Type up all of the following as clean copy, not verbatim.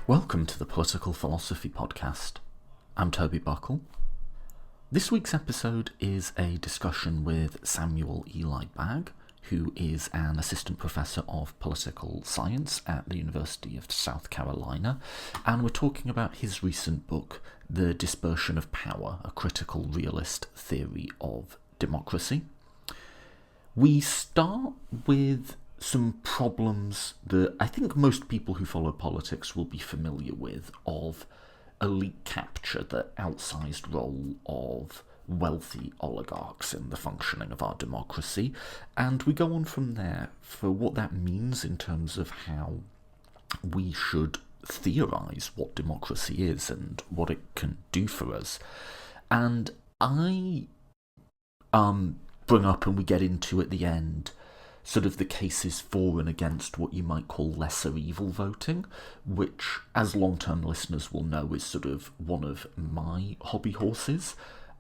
Welcome to the Political Philosophy Podcast. I'm Toby Buckle. This week's episode is a discussion with Samuel Eli Bagg, who is an assistant professor of political science at the University of South Carolina, and we're talking about his recent book, The Dispersion of Power, a critical realist theory of democracy. We start with some problems that I think most people who follow politics will be familiar with, of elite capture, the outsized role of wealthy oligarchs in the functioning of our democracy, and we go on from there for what that means in terms of how we should theorise what democracy is and what it can do for us. And I bring up, and we get into at the end, sort of the cases for and against what you might call lesser evil voting, which, as long-term listeners will know, is sort of one of my hobby horses.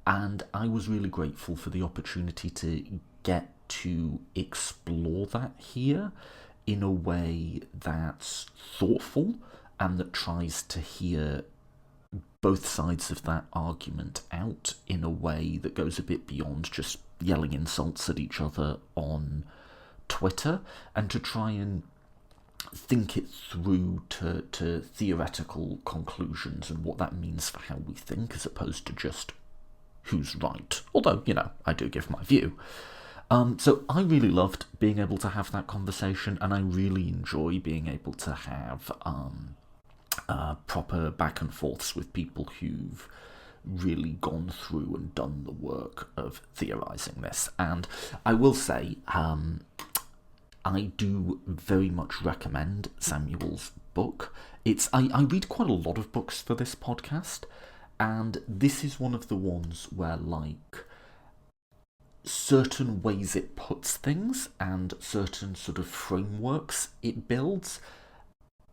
And I was really grateful for the opportunity to get to explore that here in a way that's thoughtful and that tries to hear both sides of that argument out in a way that goes a bit beyond just yelling insults at each other on Twitter, and to try and think it through to theoretical conclusions and what that means for how we think, as opposed to just who's right. Although, I do give my view. So I really loved being able to have that conversation, and I really enjoy being able to have proper back and forths with people who've really gone through and done the work of theorising this. And I will say, I do very much recommend Samuel's book. I read quite a lot of books for this podcast, and this is one of the ones where, certain ways it puts things and certain sort of frameworks it builds,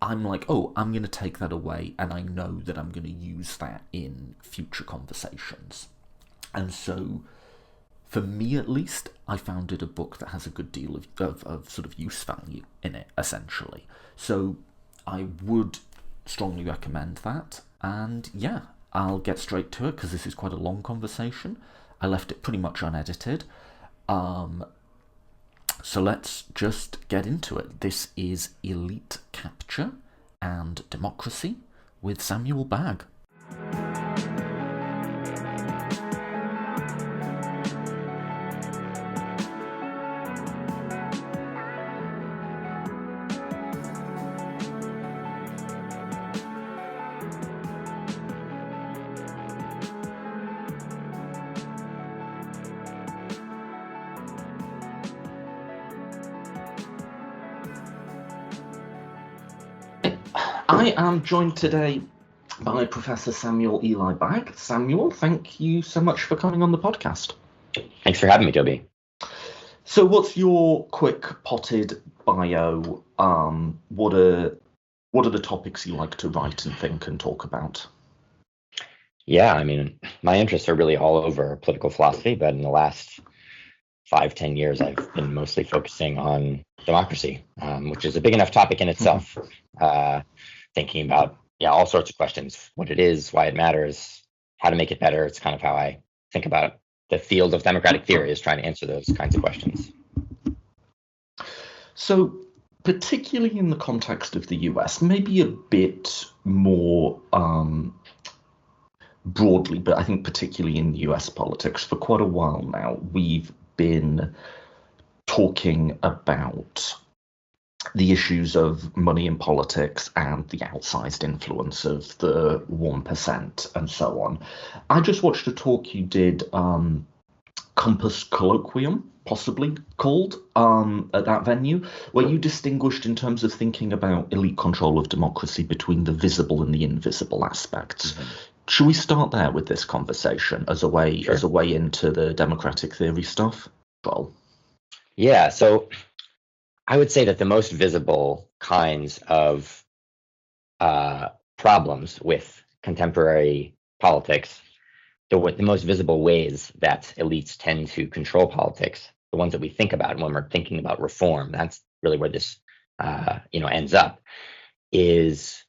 I'm like, oh, I'm going to take that away, and I know that I'm going to use that in future conversations. And so, for me at least, I found it a book that has a good deal of sort of use value in it, essentially. So I would strongly recommend that. And yeah, I'll get straight to it because this is quite a long conversation. I left it pretty much unedited. So let's just get into it. This is Elite Capture and Democracy with Samuel Bagg. I am joined today by Professor Samuel Eli Bagg. Samuel, thank you so much for coming on the podcast. Thanks for having me, Toby. So what's your quick potted bio? What are the topics you like to write and think and talk about? Yeah, I mean, my interests are really all over political philosophy, but in the last 5-10 years, I've been mostly focusing on democracy, which is a big enough topic in itself. Thinking about all sorts of questions: what it is, why it matters, how to make it better. It's kind of how I think about the field of democratic theory, is trying to answer those kinds of questions. So, particularly in the context of the US, maybe a bit more broadly, but I think particularly in US politics, for quite a while now, we've been talking about the issues of money in politics and the outsized influence of the 1% and so on. I just watched a talk you did, Compass Colloquium, possibly called, at that venue, where you distinguished in terms of thinking about elite control of democracy between the visible and the invisible aspects. Mm-hmm. Should we start there with this conversation as a way into the democratic theory stuff? Well, yeah, so I would say that the most visible kinds of problems with contemporary politics, the most visible ways that elites tend to control politics, the ones that we think about when we're thinking about reform, that's really where this ends up, is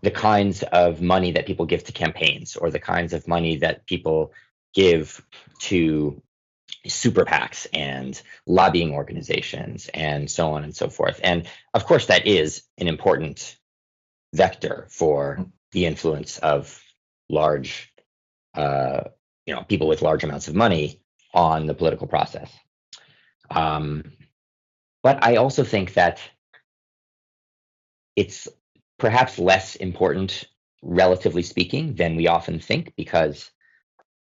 the kinds of money that people give to campaigns, or the kinds of money that people give to super PACs and lobbying organizations and so on and so forth. And of course, that is an important vector for the influence of large, people with large amounts of money on the political process. But I also think that it's perhaps less important, relatively speaking, than we often think, because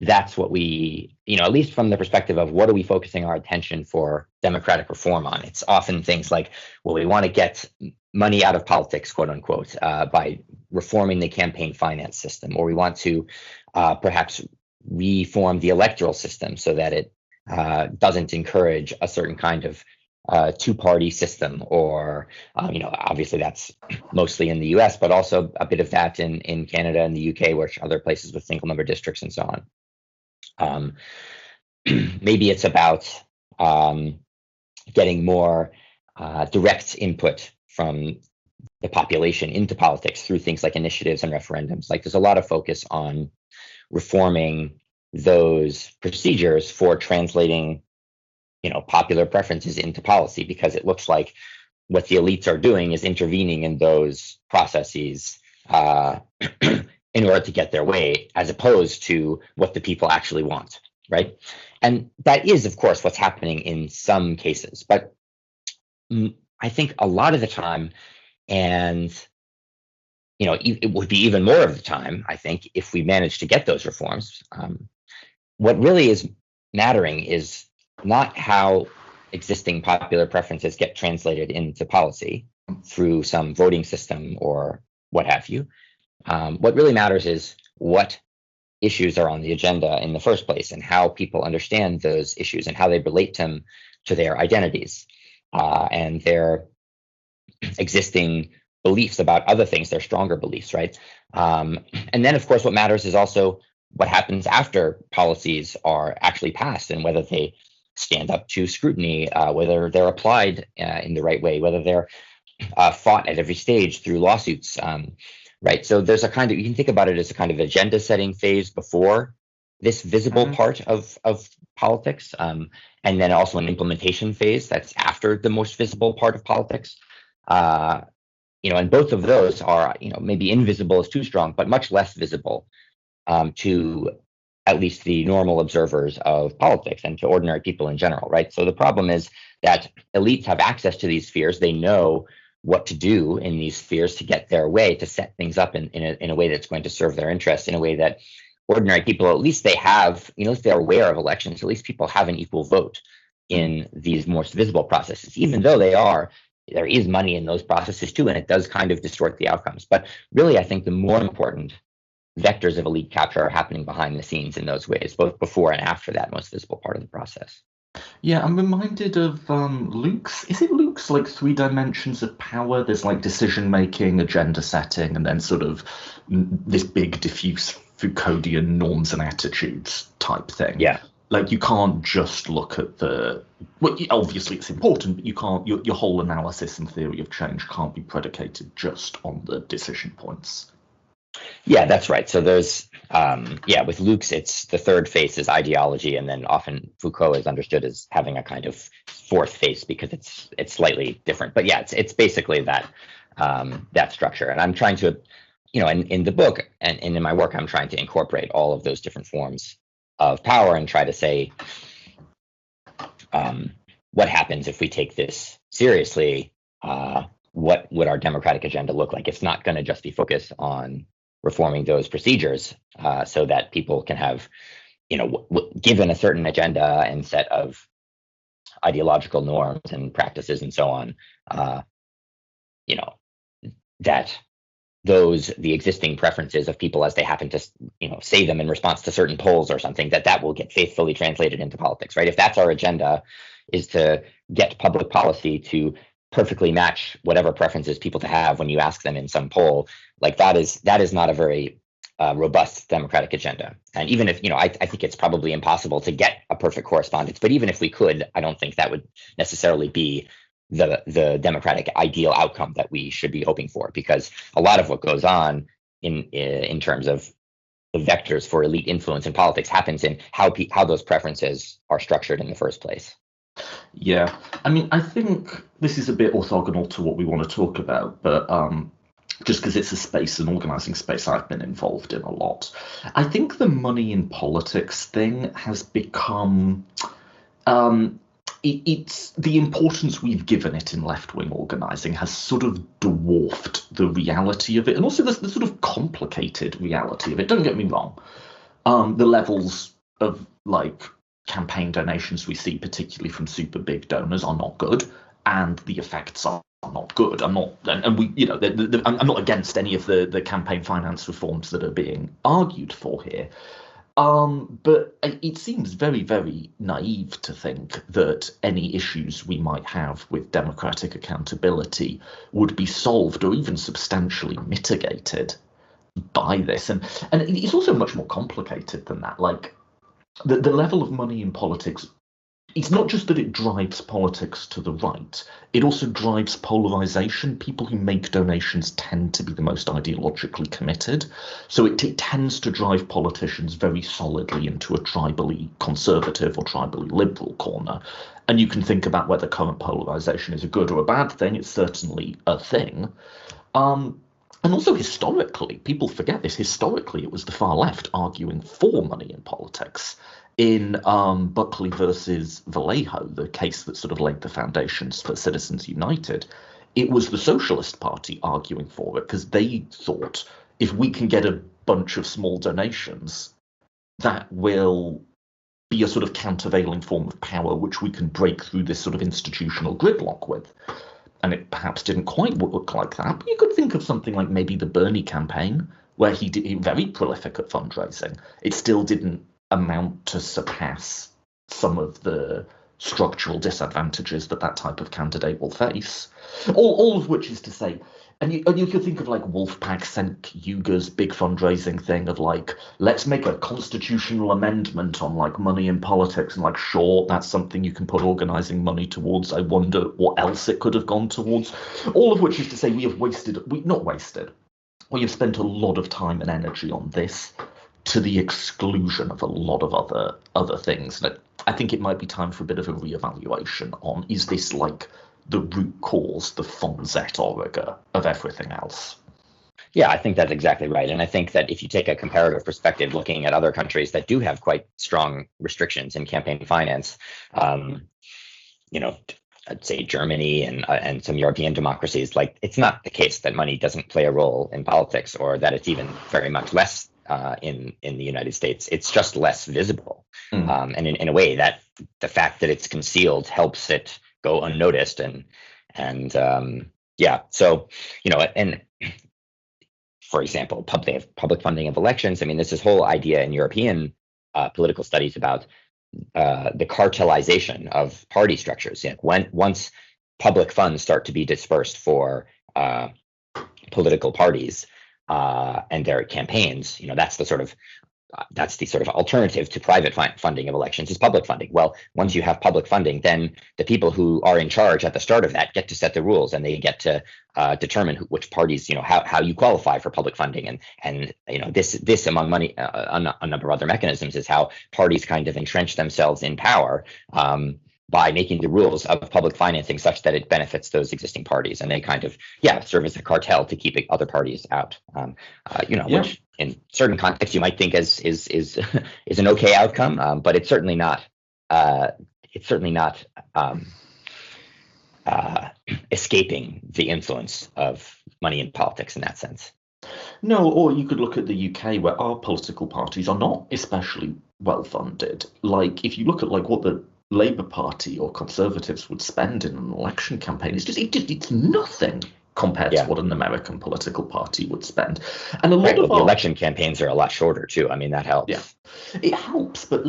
that's what we, at least from the perspective of what are we focusing our attention for democratic reform on? It's often things like, well, we want to get money out of politics, quote unquote, by reforming the campaign finance system, or we want to perhaps reform the electoral system so that it doesn't encourage a certain kind of two-party system, or obviously that's mostly in the US, but also a bit of that in Canada and the UK, which other places with single number districts and so on. Maybe it's about getting more direct input from the population into politics through things like initiatives and referendums. Like, there's a lot of focus on reforming those procedures for translating popular preferences into policy, because it looks like what the elites are doing is intervening in those processes in order to get their way, as opposed to what the people actually want, right? And that is, of course, what's happening in some cases, but I think a lot of the time, and it would be even more of the time, I think, if we manage to get those reforms. What really is mattering is not how existing popular preferences get translated into policy through some voting system or what have you. What really matters is what issues are on the agenda in the first place, and how people understand those issues and how they relate to their identities and their existing beliefs about other things, their stronger beliefs, right? And then, of course, what matters is also what happens after policies are actually passed, and whether they stand up to scrutiny, whether they're applied in the right way, whether they're fought at every stage through lawsuits, right? So there's a kind of, you can think about it as a kind of agenda setting phase before this visible part of politics, and then also an implementation phase that's after the most visible part of politics. And both of those are, maybe invisible is too strong, but much less visible to at least the normal observers of politics and to ordinary people in general, right? So the problem is that elites have access to these spheres. They know what to do in these spheres to get their way, to set things up in a way that's going to serve their interests, in a way that ordinary people, at least they have, if they're aware of elections, at least people have an equal vote in these most visible processes, even though there is money in those processes too, and it does kind of distort the outcomes. But really, I think the more important vectors of elite capture are happening behind the scenes in those ways, both before and after that most visible part of the process. Yeah, I'm reminded of Luke's. Is it Luke's like 3 dimensions of power? There's like decision making, agenda setting, and then sort of this big diffuse Foucauldian norms and attitudes type thing. Yeah. Like, you can't just look at obviously it's important, but you can't, your whole analysis and theory of change can't be predicated just on the decision points. Yeah, that's right. So there's, with Luke's, it's the third face is ideology, and then often Foucault is understood as having a kind of fourth face because it's slightly different. But yeah, it's basically that structure. And I'm trying to, in the book and in my work, I'm trying to incorporate all of those different forms of power and try to say, what happens if we take this seriously? What would our democratic agenda look like? It's not going to just be focused on reforming those procedures so that people can have, given a certain agenda and set of ideological norms and practices and so on, that the existing preferences of people as they happen to, say them in response to certain polls or something, that will get faithfully translated into politics, right? If that's our agenda, is to get public policy to perfectly match whatever preferences people to have when you ask them in some poll, like that is not a very robust democratic agenda. And even if, I think it's probably impossible to get a perfect correspondence, but even if we could, I don't think that would necessarily be the democratic ideal outcome that we should be hoping for, because a lot of what goes on in terms of the vectors for elite influence in politics happens in how those preferences are structured in the first place. Yeah, I mean, I think this is a bit orthogonal to what we want to talk about, but just because it's a space, an organizing space I've been involved in a lot. I think the money in politics thing has become it's the importance we've given it in left-wing organizing has sort of dwarfed the reality of it, and also the sort of complicated reality of it. Don't get me wrong. The levels of like campaign donations we see, particularly from super big donors, are not good, and the effects are not good. I'm not, and we, you know, I'm not against any of the campaign finance reforms that are being argued for here. But it seems very, very naive to think that any issues we might have with democratic accountability would be solved or even substantially mitigated by this. And it's also much more complicated than that. Like the level of money in politics, it's not just that it drives politics to the right, it also drives polarization. People who make donations tend to be the most ideologically committed. So it tends to drive politicians very solidly into a tribally conservative or tribally liberal corner. And you can think about whether current polarization is a good or a bad thing. It's certainly a thing. And also historically, people forget this, historically it was the far left arguing for money in politics. In Buckley versus Vallejo, the case that sort of laid the foundations for Citizens United, it was the Socialist Party arguing for it because they thought if we can get a bunch of small donations, that will be a sort of countervailing form of power which we can break through this sort of institutional gridlock with. And it perhaps didn't quite look like that, but you could think of something like maybe the Bernie campaign, where he did very prolific at fundraising. It still didn't amount to surpass some of the structural disadvantages that type of candidate will face. All of which is to say, and you could think of like Wolfpack Cenk Uyghur's big fundraising thing of like, let's make a constitutional amendment on like money in politics, and like, sure, that's something you can put organizing money towards. I wonder what else it could have gone towards. All of which is to say we have spent a lot of time and energy on this to the exclusion of a lot of other things. And I think it might be time for a bit of a reevaluation on, is this like the root cause, the Fonzette Origa of everything else? Yeah, I think that's exactly right. And I think that if you take a comparative perspective, looking at other countries that do have quite strong restrictions in campaign finance, I'd say Germany and some European democracies, like it's not the case that money doesn't play a role in politics, or that it's even very much less in the United States. It's just less visible. And in a way that the fact that it's concealed helps it go unnoticed. So, and for example, public funding of elections. I mean, there's this whole idea in European political studies about the cartelization of party structures. Once public funds start to be dispersed for political parties and their campaigns, that's the sort of alternative to private funding of elections is public funding. Well, once you have public funding, then the people who are in charge at the start of that get to set the rules, and they get to determine which parties, how you qualify for public funding. And this among a number of other mechanisms is how parties kind of entrench themselves in power by making the rules of public financing such that it benefits those existing parties, and they kind of serve as a cartel to keep other parties out. Which in certain contexts you might think is an okay outcome, but it's certainly not. Escaping the influence of money in politics in that sense. No, or you could look at the UK, where our political parties are not especially well funded. Like if you look at like what the Labour Party or Conservatives would spend in an election campaign, it's nothing compared to what an American political party would spend. And a lot of the election campaigns are a lot shorter too. I mean, that helps. Yeah, it helps, but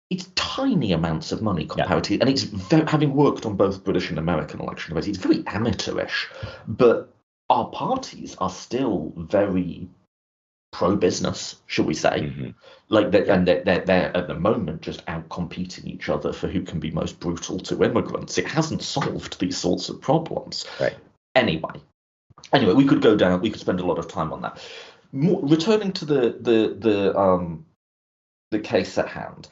it's tiny amounts of money comparatively, and it's having worked on both British and American election debates, it's very amateurish. But our parties are still very pro-business, shall we say. Like that, and they're at the moment just out competing each other for who can be most brutal to immigrants. It hasn't solved these sorts of problems. Right. Anyway, we could go down. We could spend a lot of time on that. Returning to the case at hand,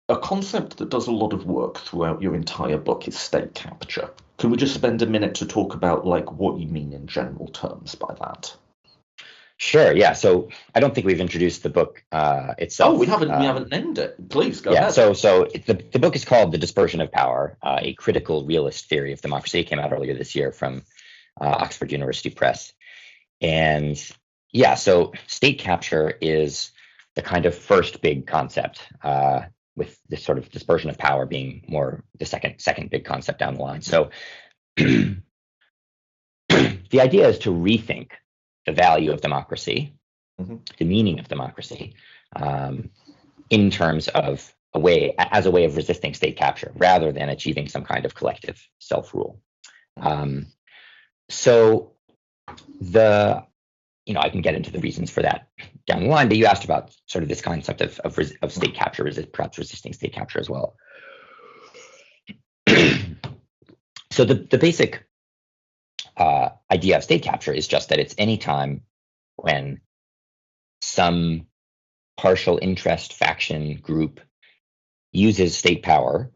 a concept that does a lot of work throughout your entire book is state capture. Can we just spend a minute to talk about like what you mean in general terms by that? Sure. Yeah. So I don't think we've introduced the book itself. Oh, we haven't named it. Please go ahead. So the book is called The Dispersion of Power: A Critical Realist Theory of Democracy. It came out earlier this year from Oxford University Press. And yeah, so state capture is the kind of first big concept, with this sort of dispersion of power being more the second big concept down the line. So the idea is to rethink the value of democracy, the meaning of democracy, in terms of as a way of resisting state capture rather than achieving some kind of collective self-rule. So I can get into the reasons for that down the line, but you asked about sort of this concept of state capture, perhaps resisting state capture as well. So the basic idea of state capture is just that it's any time when some partial interest faction group uses state power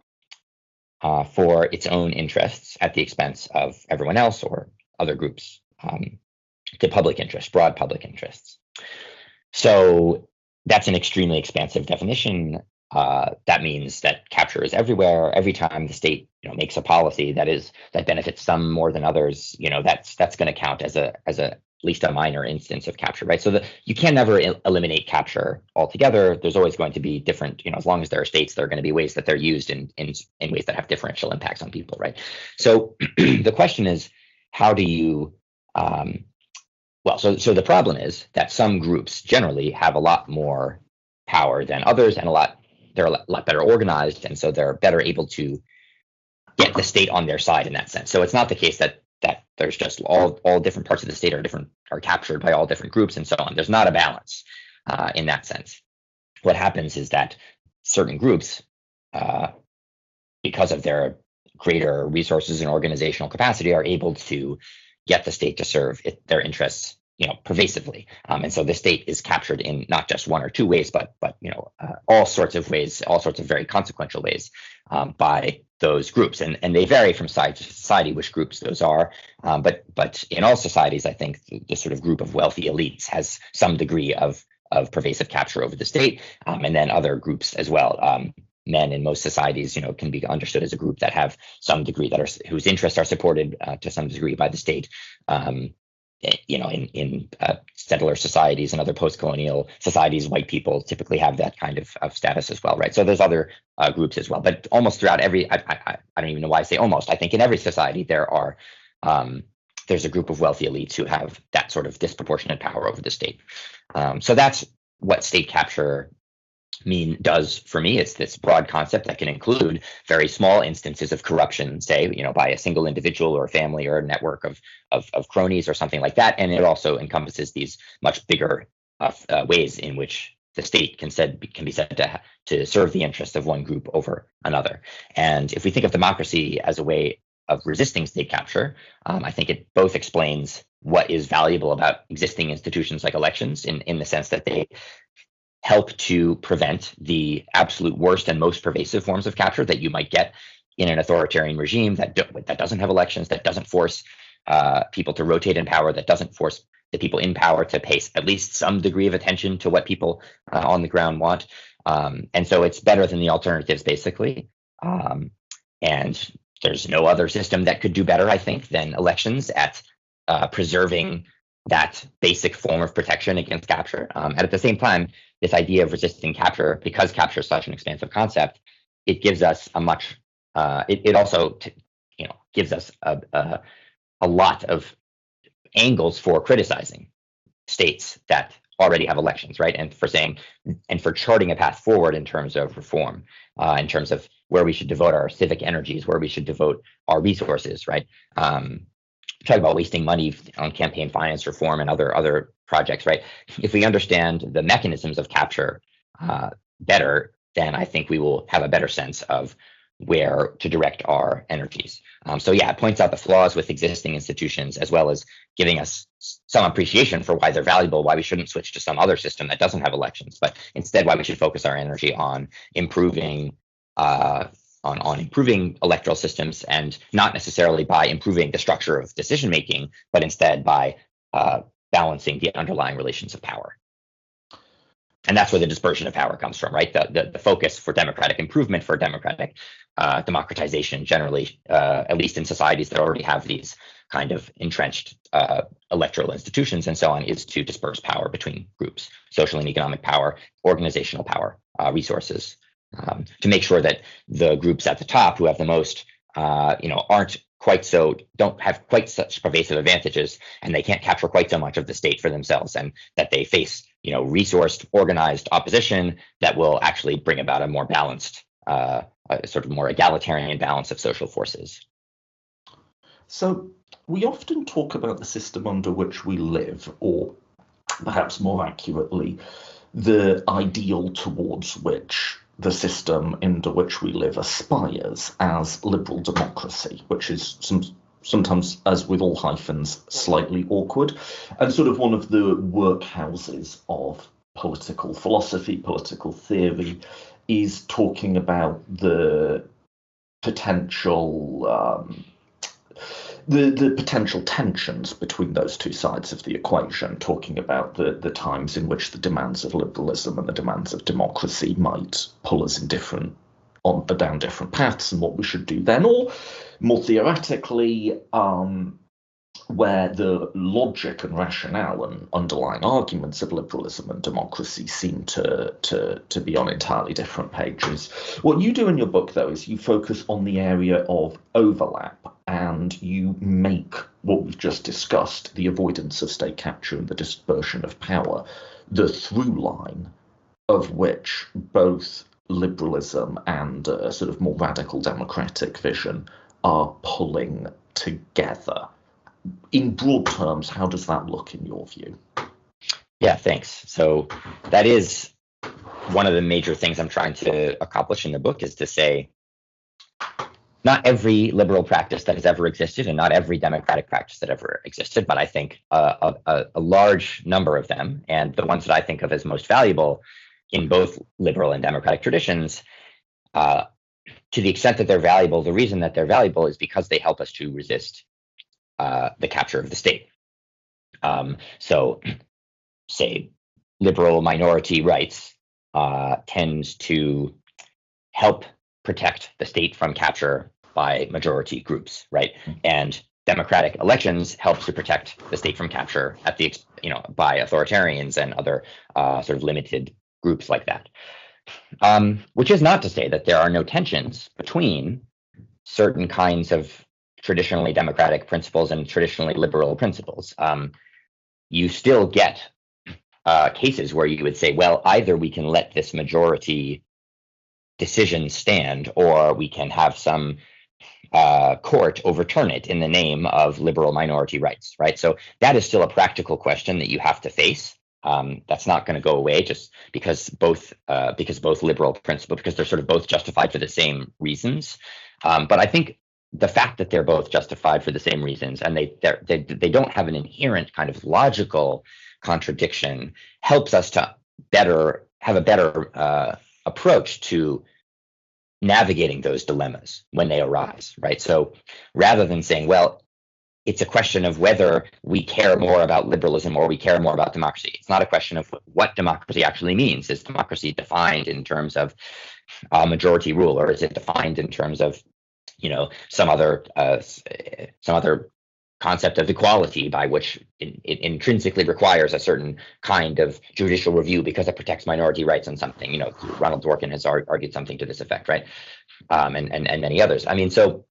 for its own interests at the expense of everyone else or other groups, to public interest, broad public interests. So that's an extremely expansive definition. That means that capture is everywhere. Every time the state makes a policy that benefits some more than others, that's going to count as at least a minor instance of capture, right? So you can never eliminate capture altogether. There's always going to be different, as long as there are states, there are going to be ways that they're used in ways that have differential impacts on people, right? So the question is, how do you so the problem is that some groups generally have a lot more power than others, and they're a lot better organized, and so they're better able to get the state on their side in that sense. So it's not the case that there's just all different parts of the state are captured by all different groups and so on. There's not a balance in that sense. What happens is that certain groups, because of their greater resources and organizational capacity, are able to get the state to serve their interests, pervasively. And so the state is captured in not just one or two ways, but all sorts of ways, all sorts of very consequential ways, by those groups. And they vary from society to society which groups those are. But in all societies, I think the sort of group of wealthy elites has some degree of pervasive capture over the state, and then other groups as well. Men in most societies, can be understood as a group that have some degree whose interests are supported to some degree by the state. In settler societies and other post-colonial societies, white people typically have that kind of status as well, right? So there's other groups as well, but almost throughout I don't even know why I say almost. I think in every society there's a group of wealthy elites who have that sort of disproportionate power over the state. So that's what state capture does for me. It's this broad concept that can include very small instances of corruption, say, by a single individual or a family or a network of cronies or something like that. And it also encompasses these much bigger ways in which the state can be said to serve the interests of one group over another. And if we think of democracy as a way of resisting state capture, I think it both explains what is valuable about existing institutions like elections in the sense that they help to prevent the absolute worst and most pervasive forms of capture that you might get in an authoritarian regime that doesn't have elections, that doesn't force people to rotate in power, that doesn't force the people in power to pay at least some degree of attention to what people on the ground want. And so it's better than the alternatives, basically. And there's no other system that could do better, I think, than elections at preserving that basic form of protection against capture. And at the same time, this idea of resisting capture, because capture is such an expansive concept, it gives us it also gives us a lot of angles for criticizing states that already have elections, right? And for charting a path forward in terms of reform, in terms of where we should devote our civic energies, where we should devote our resources, right? talk about wasting money on campaign finance reform and other projects, right? If we understand the mechanisms of capture better, then I think we will have a better sense of where to direct our energies. So yeah, it points out the flaws with existing institutions, as well as giving us some appreciation for why they're valuable, why we shouldn't switch to some other system that doesn't have elections, but instead why we should focus our energy on improving improving electoral systems, and not necessarily by improving the structure of decision making, but instead by balancing the underlying relations of power. And that's where the dispersion of power comes from, right? The focus for democratic improvement, for democratic democratization generally, at least in societies that already have these kind of entrenched electoral institutions and so on, is to disperse power between groups, social and economic power, organizational power, resources, to make sure that the groups at the top who have the most, don't have quite such pervasive advantages, and they can't capture quite so much of the state for themselves, and that they face, resourced, organized opposition that will actually bring about a more balanced, sort of more egalitarian balance of social forces. So we often talk about the system under which we live, or perhaps more accurately, the ideal towards which the system into which we live aspires, as liberal democracy, which is sometimes, as with all hyphens, slightly awkward, and sort of one of the workhouses of political philosophy, political theory, is talking about the potential the potential tensions between those two sides of the equation, talking about the times in which the demands of liberalism and the demands of democracy might pull us in down different paths, and what we should do then, or more theoretically, where the logic and rationale and underlying arguments of liberalism and democracy seem to be on entirely different pages. What you do in your book, though, is you focus on the area of overlap, and you make what we've just discussed, the avoidance of state capture and the dispersion of power, the through line of which both liberalism and a sort of more radical democratic vision are pulling together. In broad terms, how does that look in your view? Yeah, thanks. So that is one of the major things I'm trying to accomplish in the book, is to say, not every liberal practice that has ever existed, and not every democratic practice that ever existed, but I think a large number of them, and the ones that I think of as most valuable in both liberal and democratic traditions, to the extent that they're valuable, the reason that they're valuable is because they help us to resist the capture of the state. So, say, liberal minority rights tends to help protect the state from capture by majority groups, right? And democratic elections help to protect the state from capture at the, by authoritarians and other sort of limited groups like that. Which is not to say that there are no tensions between certain kinds of traditionally democratic principles and traditionally liberal principles. You still get cases where you would say, well, either we can let this majority decision stand, or we can have some court overturn it in the name of liberal minority rights, right? So that is still a practical question that you have to face. That's not going to go away just because both liberal principles, because they're sort of both justified for the same reasons. But I think the fact that they're both justified for the same reasons, and they don't have an inherent kind of logical contradiction, helps us to have a better approach to navigating those dilemmas when they arise, right? So rather than saying, well, it's a question of whether we care more about liberalism or we care more about democracy. It's not a question of what democracy actually means. Is democracy defined in terms of majority rule, or is it defined in terms of, some other concept of equality by which it intrinsically requires a certain kind of judicial review because it protects minority rights on something? Ronald Dworkin has argued something to this effect, right? And many others. I mean, so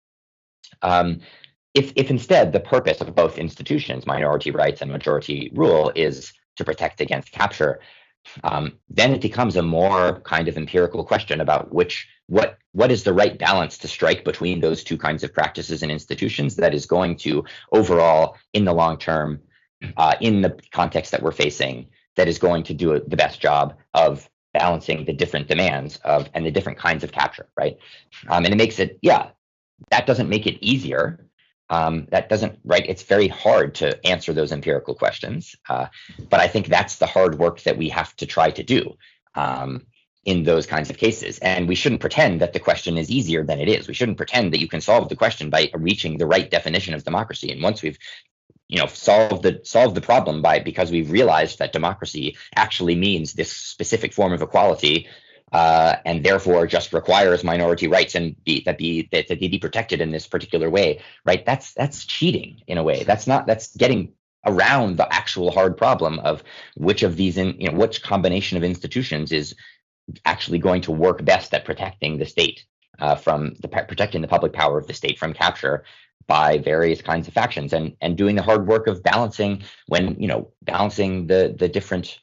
if instead the purpose of both institutions, minority rights and majority rule, is to protect against capture, then it becomes a more kind of empirical question about what is the right balance to strike between those two kinds of practices and institutions that is going to overall, in the long term, in the context that we're facing, that is going to do the best job of balancing the different demands of and the different kinds of capture, right? And it makes it, that doesn't make it easier. That doesn't, right? It's very hard to answer those empirical questions. But I think that's the hard work that we have to try to do in those kinds of cases. And we shouldn't pretend that the question is easier than it is. We shouldn't pretend that you can solve the question by reaching the right definition of democracy. And once we've solved the problem because we've realized that democracy actually means this specific form of equality, and therefore just requires minority rights and that they be protected in this particular way, right? That's cheating in a way. That's getting around the actual hard problem of which of these which combination of institutions is actually going to work best at protecting the state protecting the public power of the state from capture by various kinds of factions, and doing the hard work of balancing the different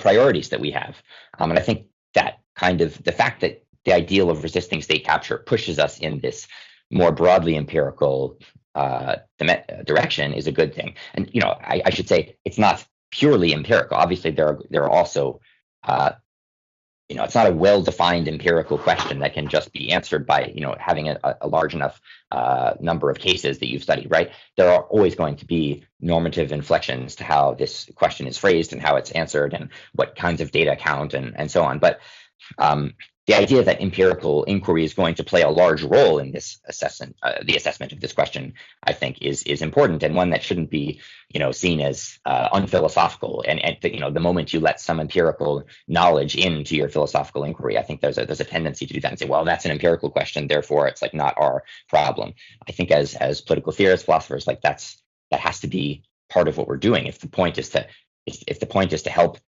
priorities that we have. And I think that kind of the fact that the ideal of resisting state capture pushes us in this more broadly empirical direction is a good thing. And I should say it's not purely empirical. Obviously, there are also it's not a well-defined empirical question that can just be answered by having a large enough number of cases that you've studied, right? There are always going to be normative inflections to how this question is phrased and how it's answered and what kinds of data count and so on. But the idea that empirical inquiry is going to play a large role in this assessment, the assessment of this question, I think is important, and one that shouldn't be seen as unphilosophical. And the moment you let some empirical knowledge into your philosophical inquiry, I think there's a tendency to do that and say, well, that's an empirical question, therefore it's like not our problem. I think as political theorists, philosophers, like that has to be part of what we're doing. If the point is to help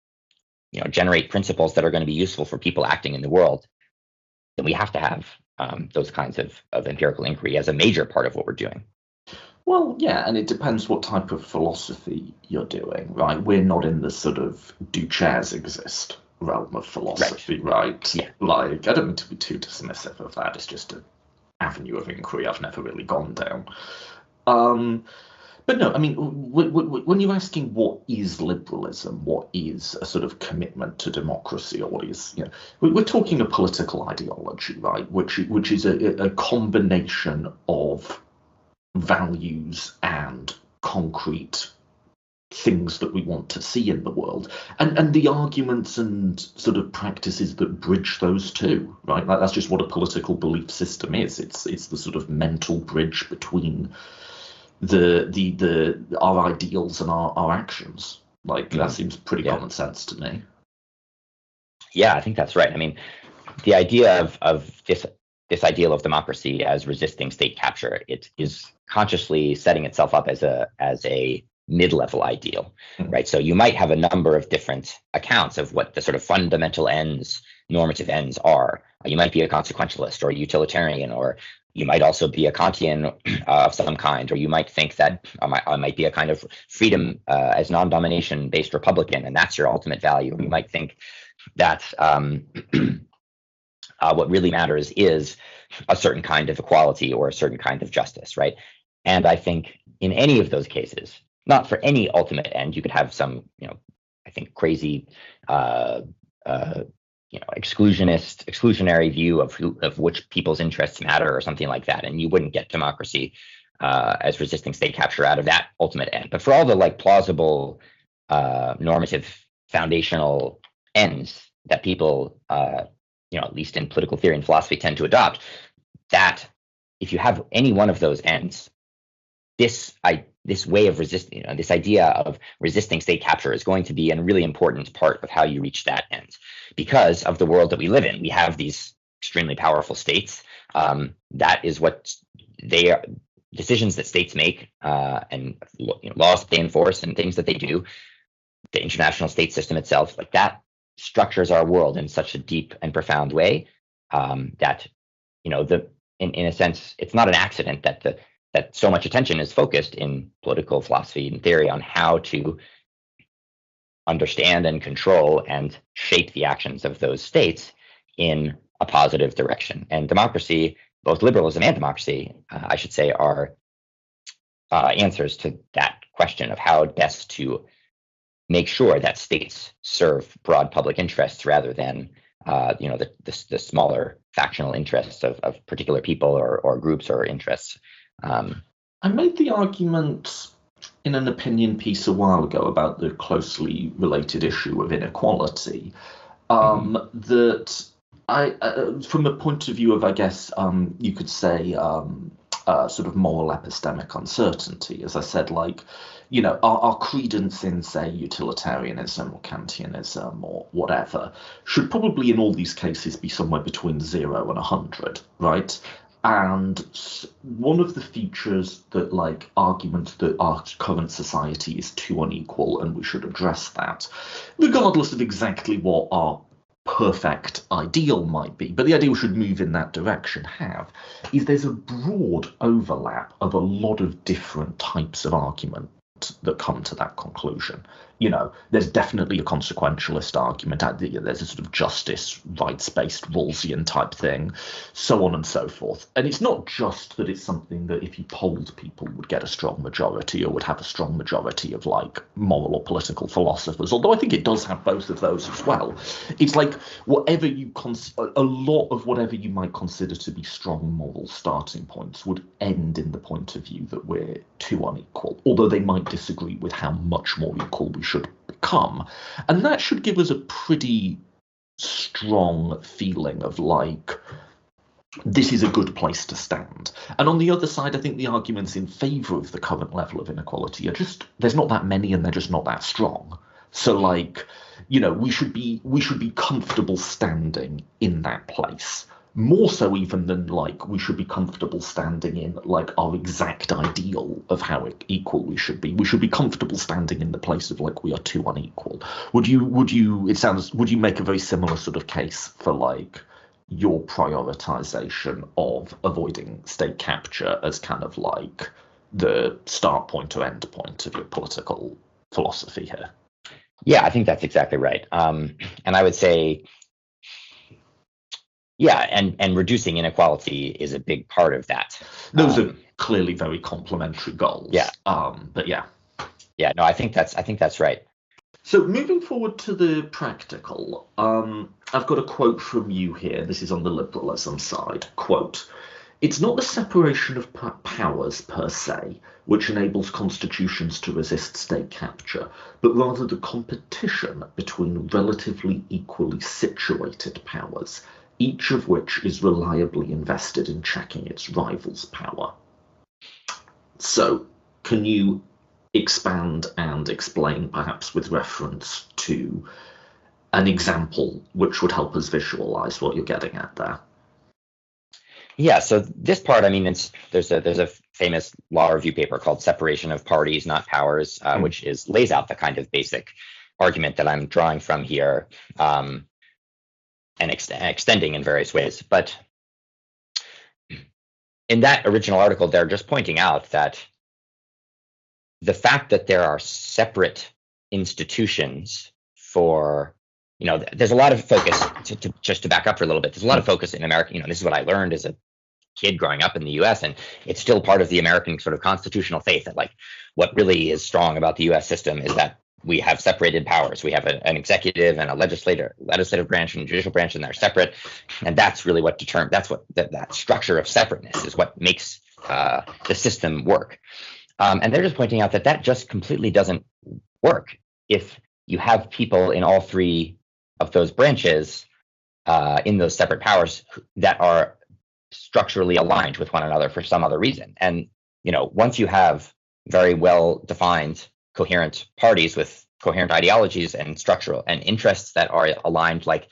generate principles that are going to be useful for people acting in the world, then we have to have those kinds of empirical inquiry as a major part of what we're doing. Well, yeah, and it depends what type of philosophy you're doing, right? We're not in the sort of do chairs exist realm of philosophy, right? Yeah. Like, I don't mean to be too dismissive of that. It's just an avenue of inquiry I've never really gone down. But no, I mean, when you're asking what is liberalism, what is a sort of commitment to democracy, or what is, we're talking a political ideology, right? Which is a combination of values and concrete things that we want to see in the world, and the arguments and sort of practices that bridge those two, right? Like, that's just what a political belief system is. It's the sort of mental bridge between our ideals and our actions. Like, that seems pretty common sense to me. Yeah, I think that's right. I mean, the idea of this ideal of democracy as resisting state capture, it is consciously setting itself up as a mid-level ideal, right? So you might have a number of different accounts of what the sort of fundamental normative ends are. You might be a consequentialist or a utilitarian, or you might also be a Kantian of some kind, or you might think that I might be a kind of freedom as non-domination based Republican, and that's your ultimate value. Or you might think that what really matters is a certain kind of equality or a certain kind of justice, right? And I think in any of those cases, not for any ultimate end, you could have some, I think crazy exclusionary view of which people's interests matter or something like that, and you wouldn't get democracy as resisting state capture out of that ultimate end. But for all the plausible normative foundational ends that people at least in political theory and philosophy tend to adopt, that if you have any one of those ends, this way of resisting, this idea of resisting state capture is going to be a really important part of how you reach that end. Because of the world that we live in, we have these extremely powerful states. That is what they are, decisions that states make and laws that they enforce and things that they do. The international state system itself, like that, structures our world in such a deep and profound way that in a sense, it's not an accident that so much attention is focused in political philosophy and theory on how to understand and control and shape the actions of those states in a positive direction. And democracy, both liberalism and democracy, I should say, are answers to that question of how best to make sure that states serve broad public interests rather than the smaller factional interests of particular people or groups or interests. I made the argument in an opinion piece a while ago about the closely related issue of inequality, that from the point of view of, I guess, you could say, sort of moral epistemic uncertainty, as I said, like, our credence in, say, utilitarianism or Kantianism or whatever should probably in all these cases be somewhere between 0 and 100, right? And one of the features that, like, argument that our current society is too unequal and we should address that, regardless of exactly what our perfect ideal might be, but the idea we should move in that direction is there's a broad overlap of a lot of different types of argument that come to that conclusion. There's definitely a consequentialist argument. There's a sort of justice, rights-based Rawlsian type thing, so on and so forth. And it's not just that it's something that if you polled people would get a strong majority or would have a strong majority of, like, moral or political philosophers, although I think it does have both of those as well. It's like a lot of whatever you might consider to be strong moral starting points would end in the point of view that we're too unequal, although they might disagree with how much more equal we should become. And that should give us a pretty strong feeling of, like, this is a good place to stand. And on the other side, I think the arguments in favour of the current level of inequality are just, there's not that many and they're just not that strong. So, like, we should be comfortable standing in that place. More so even than, like, we should be comfortable standing in, like, our exact ideal of how equal we should be. We should be comfortable standing in the place of, like, we are too unequal. Would you make a very similar sort of case for, like, your prioritization of avoiding state capture as kind of like the start point or end point of your political philosophy here? Yeah, I think that's exactly right. And I would say, yeah, and reducing inequality is a big part of that. Those are clearly very complementary goals. Yeah. But yeah. Yeah, no, I think that's right. So moving forward to the practical, I've got a quote from you here. This is on the liberalism side. Quote, "It's not the separation of powers per se, which enables constitutions to resist state capture, but rather the competition between relatively equally situated powers, each of which is reliably invested in checking its rival's power." So, can you expand and explain, perhaps with reference to an example which would help us visualize what you're getting at there? Yeah, so this part, I mean, there's a famous law review paper called "Separation of Parties, Not Powers," which lays out the kind of basic argument that I'm drawing from here, and extending in various ways. But in that original article, they're just pointing out that the fact that there are separate institutions for, there's a lot of focus, just to back up for a little bit, there's a lot of focus in America. This is what I learned as a kid growing up in the US, and it's still part of the American sort of constitutional faith that, like, what really is strong about the US system is that we have separated powers. We have an executive and a legislative branch and judicial branch, and they're separate. And that's really what determines, that's what that structure of separateness is what makes the system work. And they're just pointing out that just completely doesn't work if you have people in all three of those branches, in those separate powers, that are structurally aligned with one another for some other reason. And, once you have very well defined, coherent parties with coherent ideologies and structural and interests that are aligned, like,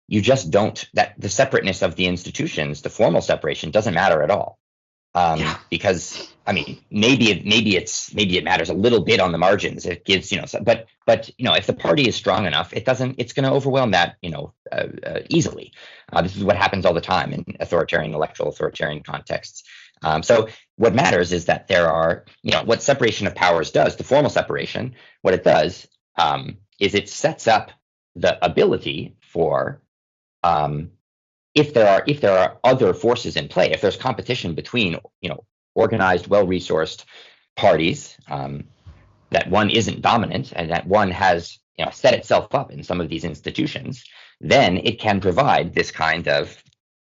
you just don't, that the separateness of the institutions, the formal separation, doesn't matter at all. Because, I mean, maybe it matters a little bit on the margins. It gives, but if the party is strong enough, it's going to overwhelm that, easily. This is what happens all the time in electoral authoritarian contexts. So what matters is that there are, what separation of powers does, the formal separation, what it does, is it sets up the ability for if there are other forces in play, if there's competition between organized, well-resourced parties, that one isn't dominant and that one has set itself up in some of these institutions, then it can provide this kind of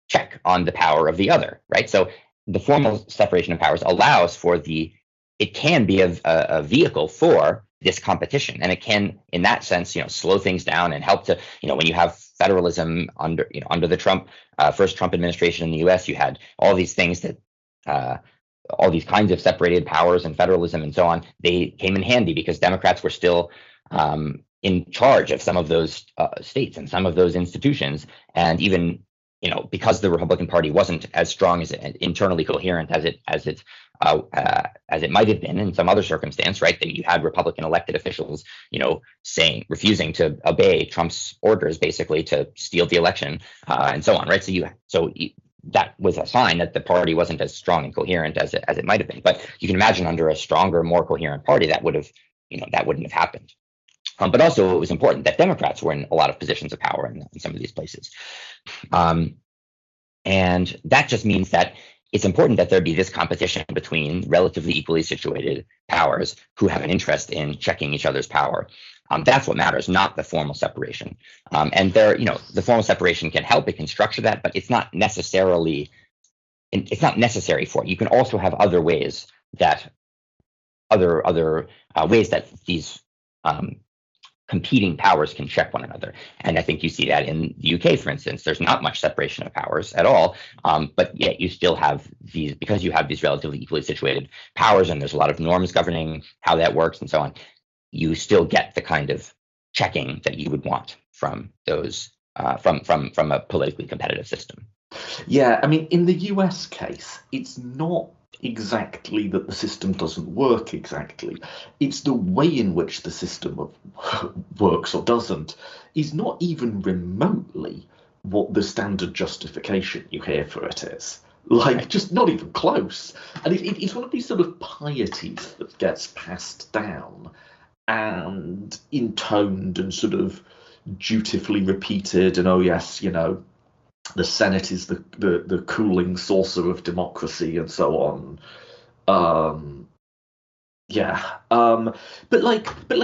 check on the power of the other, right? So the formal separation of powers allows for it can be a vehicle for this competition, and it can, in that sense, slow things down and help to, when you have federalism under the first Trump administration in the U.S., you had all these things that all these kinds of separated powers and federalism and so on. They came in handy because Democrats were still in charge of some of those states and some of those institutions, and even because the Republican Party wasn't as strong as internally coherent as it might have been in some other circumstance, right? That you had Republican elected officials, refusing to obey Trump's orders, basically to steal the election, and so on, right? So that was a sign that the party wasn't as strong and coherent as it might have been. But you can imagine under a stronger, more coherent party, that wouldn't have happened. But also, it was important that Democrats were in a lot of positions of power in some of these places. And that just means that it's important that there be this competition between relatively equally situated powers who have an interest in checking each other's power. That's what matters, not the formal separation. And the formal separation can help; it can structure that, but it's not necessary for it. You can also have other ways that these competing powers can check one another. And I think you see that in the UK, for instance. There's not much separation of powers at all, but yet you still have these, because you have these relatively equally situated powers, and there's a lot of norms governing how that works and so on. You still get the kind of checking that you would want from those from a politically competitive system. Yeah, I mean, in the US case, it's not exactly that the system doesn't work exactly. It's the way in which the system works or doesn't is not even remotely what the standard justification you hear for it is. Like, just not even close. And it's one of these sort of pieties that gets passed down and intoned and sort of dutifully repeated. And, oh, yes, the Senate is the cooling saucer of democracy and so on. But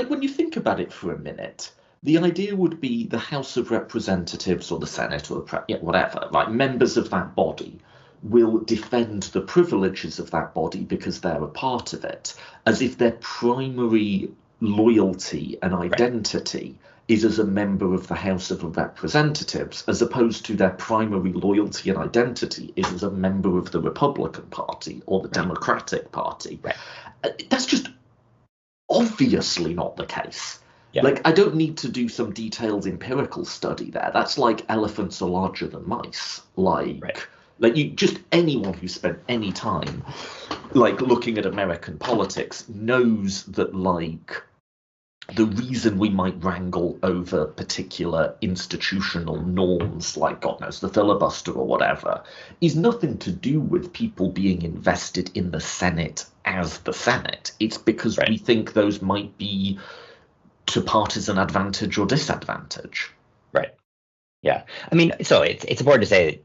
when you think about it for a minute, the idea would be the House of Representatives or the Senate or whatever, like members of that body will defend the privileges of that body because they're a part of it, as if their primary loyalty and identity is as a member of the House of Representatives, as opposed to their primary loyalty and identity is as a member of the Republican Party or the Democratic Party. Right. That's just obviously not the case. Yeah. Like, I don't need to do some detailed empirical study there. That's like elephants are larger than mice. Like anyone who spent any time looking at American politics knows that the reason we might wrangle over particular institutional norms, like, God knows, the filibuster or whatever, is nothing to do with people being invested in the Senate as the Senate. It's because we think those might be to partisan advantage or disadvantage. Right. Yeah. I mean, so it's important to say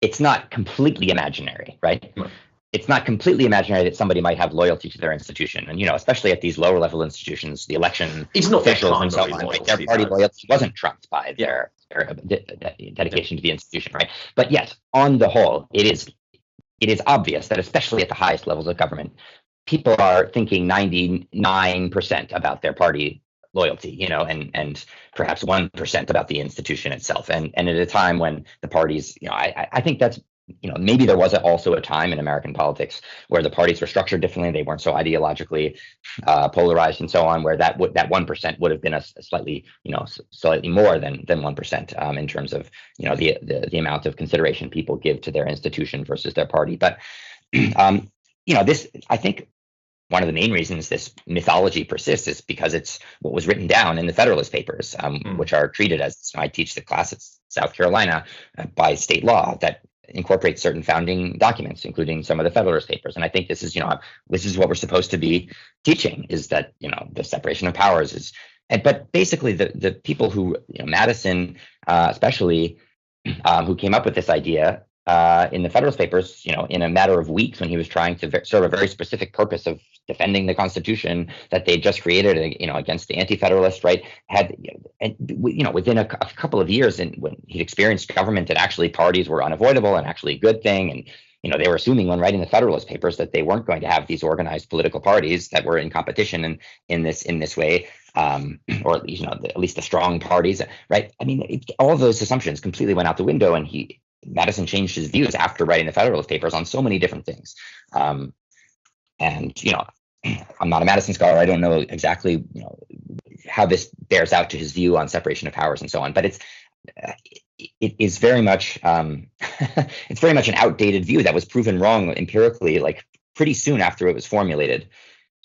it's not completely imaginary, right? It's not completely imaginary that somebody might have loyalty to their institution. And, especially at these lower level institutions, the election officials and so on, their party loyalty wasn't trumped by their dedication to the institution, right? But yes, on the whole, it is obvious that especially at the highest levels of government, people are thinking 99% about their party loyalty, and perhaps 1% about the institution itself. And at a time when the parties, I think that's, maybe there was also a time in American politics where the parties were structured differently. They weren't so ideologically polarized and so on, where that 1% would have been a slightly more than 1% in terms of, the amount of consideration people give to their institution versus their party. But, this, I think, one of the main reasons this mythology persists is because it's what was written down in the Federalist Papers, which are treated as, I teach the class at South Carolina by state law that incorporates certain founding documents, including some of the Federalist Papers. And I think this is what we're supposed to be teaching, is that, the separation of powers is but basically the people who, Madison, especially, who came up with this idea in the Federalist Papers, in a matter of weeks, when he was trying to serve a very specific purpose of defending the Constitution that they just created, against the anti-federalists, right? Within a couple of years, and when he'd experienced government, that actually parties were unavoidable and actually a good thing, and they were assuming when writing the Federalist Papers that they weren't going to have these organized political parties that were in competition in this way, or at least the strong parties, right? I mean, all of those assumptions completely went out the window, and Madison changed his views after writing the Federalist Papers on so many different things. And I'm not a Madison scholar. I don't know exactly how this bears out to his view on separation of powers and so on. But it is very much it's very much an outdated view that was proven wrong empirically, like pretty soon after it was formulated,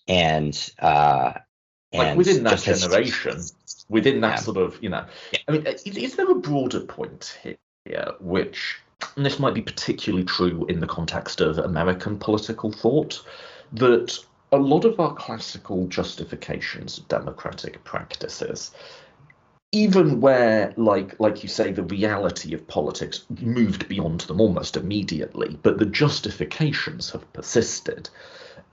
and like within that generation, within that sort of I mean, is there a broader point here, which, and this might be particularly true in the context of American political thought, that a lot of our classical justifications of democratic practices, even where, like you say, the reality of politics moved beyond them almost immediately, but the justifications have persisted,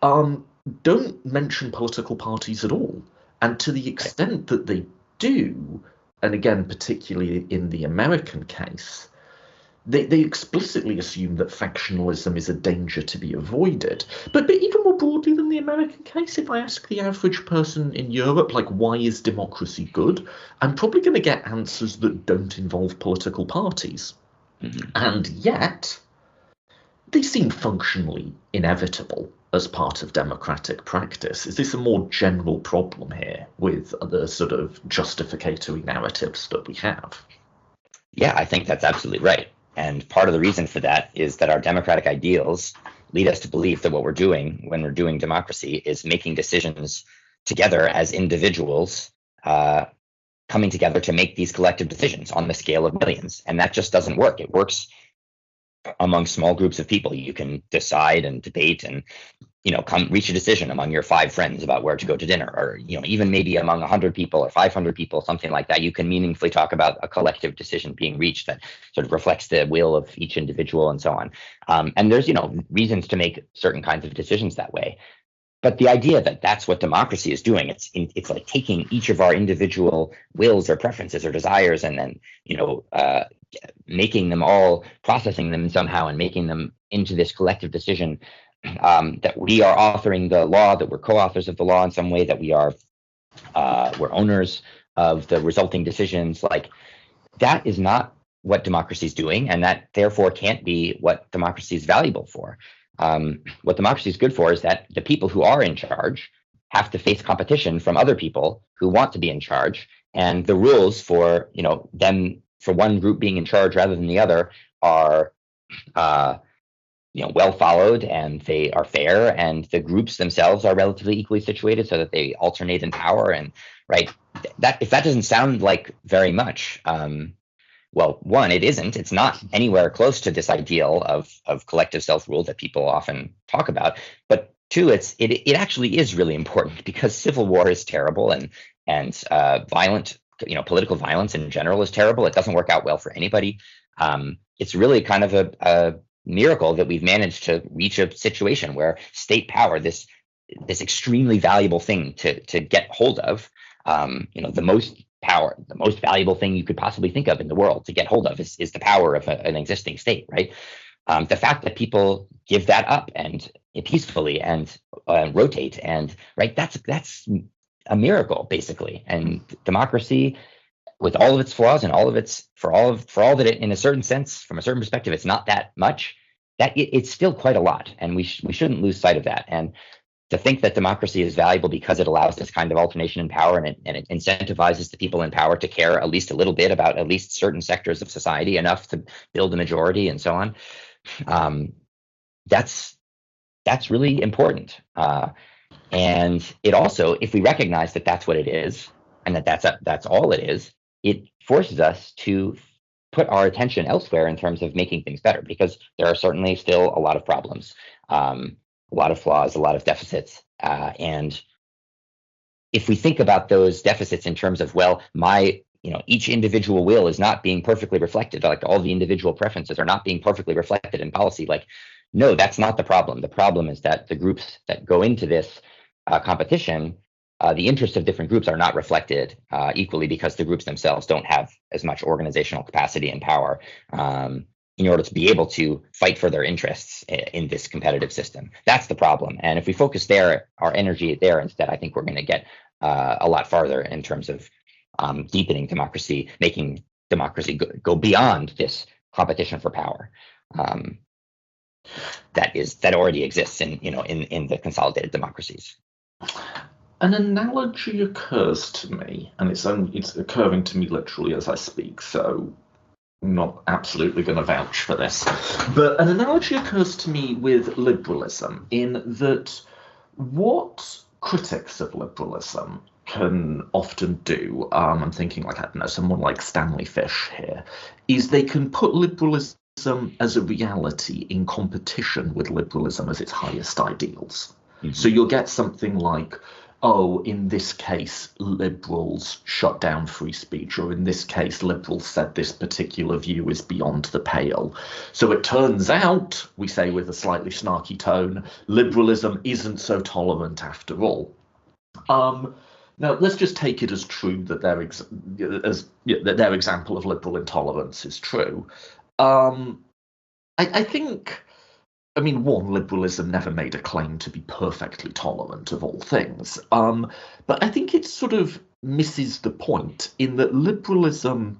don't mention political parties at all. And to the extent that they do, and again, particularly in the American case, they explicitly assume that factionalism is a danger to be avoided. But even more broadly than the American case, if I ask the average person in Europe, like, why is democracy good? I'm probably going to get answers that don't involve political parties. Mm-hmm. And yet, they seem functionally inevitable as part of democratic practice. Is this a more general problem here with the sort of justificatory narratives that we have? Yeah, I think that's absolutely right. And part of the reason for that is that our democratic ideals lead us to believe that what we're doing when we're doing democracy is making decisions together as individuals, coming together to make these collective decisions on the scale of millions. And that just doesn't work. It works among small groups of people. You can decide and debate and come reach a decision among your 5 friends about where to go to dinner, or even maybe among 100 people or 500 people, something like that. You can meaningfully talk about a collective decision being reached that sort of reflects the will of each individual and so on. And there's reasons to make certain kinds of decisions that way. But the idea that that's what democracy is doing, it's like taking each of our individual wills or preferences or desires and then making them all, processing them somehow and making them into this collective decision, that we are authoring the law, that we're co-authors of the law in some way, that we're owners of the resulting decisions. Like, that is not what democracy is doing, and that therefore can't be what democracy is valuable for. What democracy is good for is that the people who are in charge have to face competition from other people who want to be in charge, and the rules for them, for one group being in charge rather than the other, are well followed, and they are fair, and the groups themselves are relatively equally situated so that they alternate in power. And that, if that doesn't sound like very much, well, one, it isn't. It's not anywhere close to this ideal of collective self-rule that people often talk about. But two, it actually is really important, because civil war is terrible, and violent, political violence in general is terrible. It doesn't work out well for anybody. It's really kind of a miracle that we've managed to reach a situation where state power, this extremely valuable thing to get hold of, the most valuable thing you could possibly think of in the world to get hold of is the power of an existing state, right? The fact that people give that up and peacefully and rotate, and that's a miracle, basically. And democracy, with all of its flaws and all of its, for all that it, in a certain sense, from a certain perspective, it's not that much, that it's still quite a lot, and we shouldn't lose sight of that. And to think that democracy is valuable because it allows this kind of alternation in power, and it incentivizes the people in power to care at least a little bit about at least certain sectors of society, enough to build a majority and so on, that's really important. And it also, if we recognize that that's what it is, and that's all it is, it forces us to put our attention elsewhere in terms of making things better, because there are certainly still a lot of problems, a lot of flaws, a lot of deficits, and if we think about those deficits in terms of, well, each individual will is not being perfectly reflected, like all the individual preferences are not being perfectly reflected in policy, like, no, that's not the problem. The problem is that the groups that go into this competition, the interests of different groups are not reflected equally, because the groups themselves don't have as much organizational capacity and power in order to be able to fight for their interests in this competitive system. That's the problem. And if we focus our energy there instead, I think we're going to get a lot farther in terms of deepening democracy, making democracy go beyond this competition for power that already exists in the consolidated democracies. An analogy occurs to me, and it's occurring to me literally as I speak, so I'm not absolutely going to vouch for this. But an analogy occurs to me with liberalism, in that what critics of liberalism can often do, I'm thinking like, I don't know, someone like Stanley Fish here, is they can put liberalism as a reality in competition with liberalism as its highest ideals. Mm-hmm. So you'll get something like, oh, in this case, liberals shut down free speech, or in this case, liberals said this particular view is beyond the pale. So it turns out, we say with a slightly snarky tone, liberalism isn't so tolerant after all. Now, let's just take it as true that their example of liberal intolerance is true. I think, liberalism never made a claim to be perfectly tolerant of all things. But I think it sort of misses the point in that liberalism,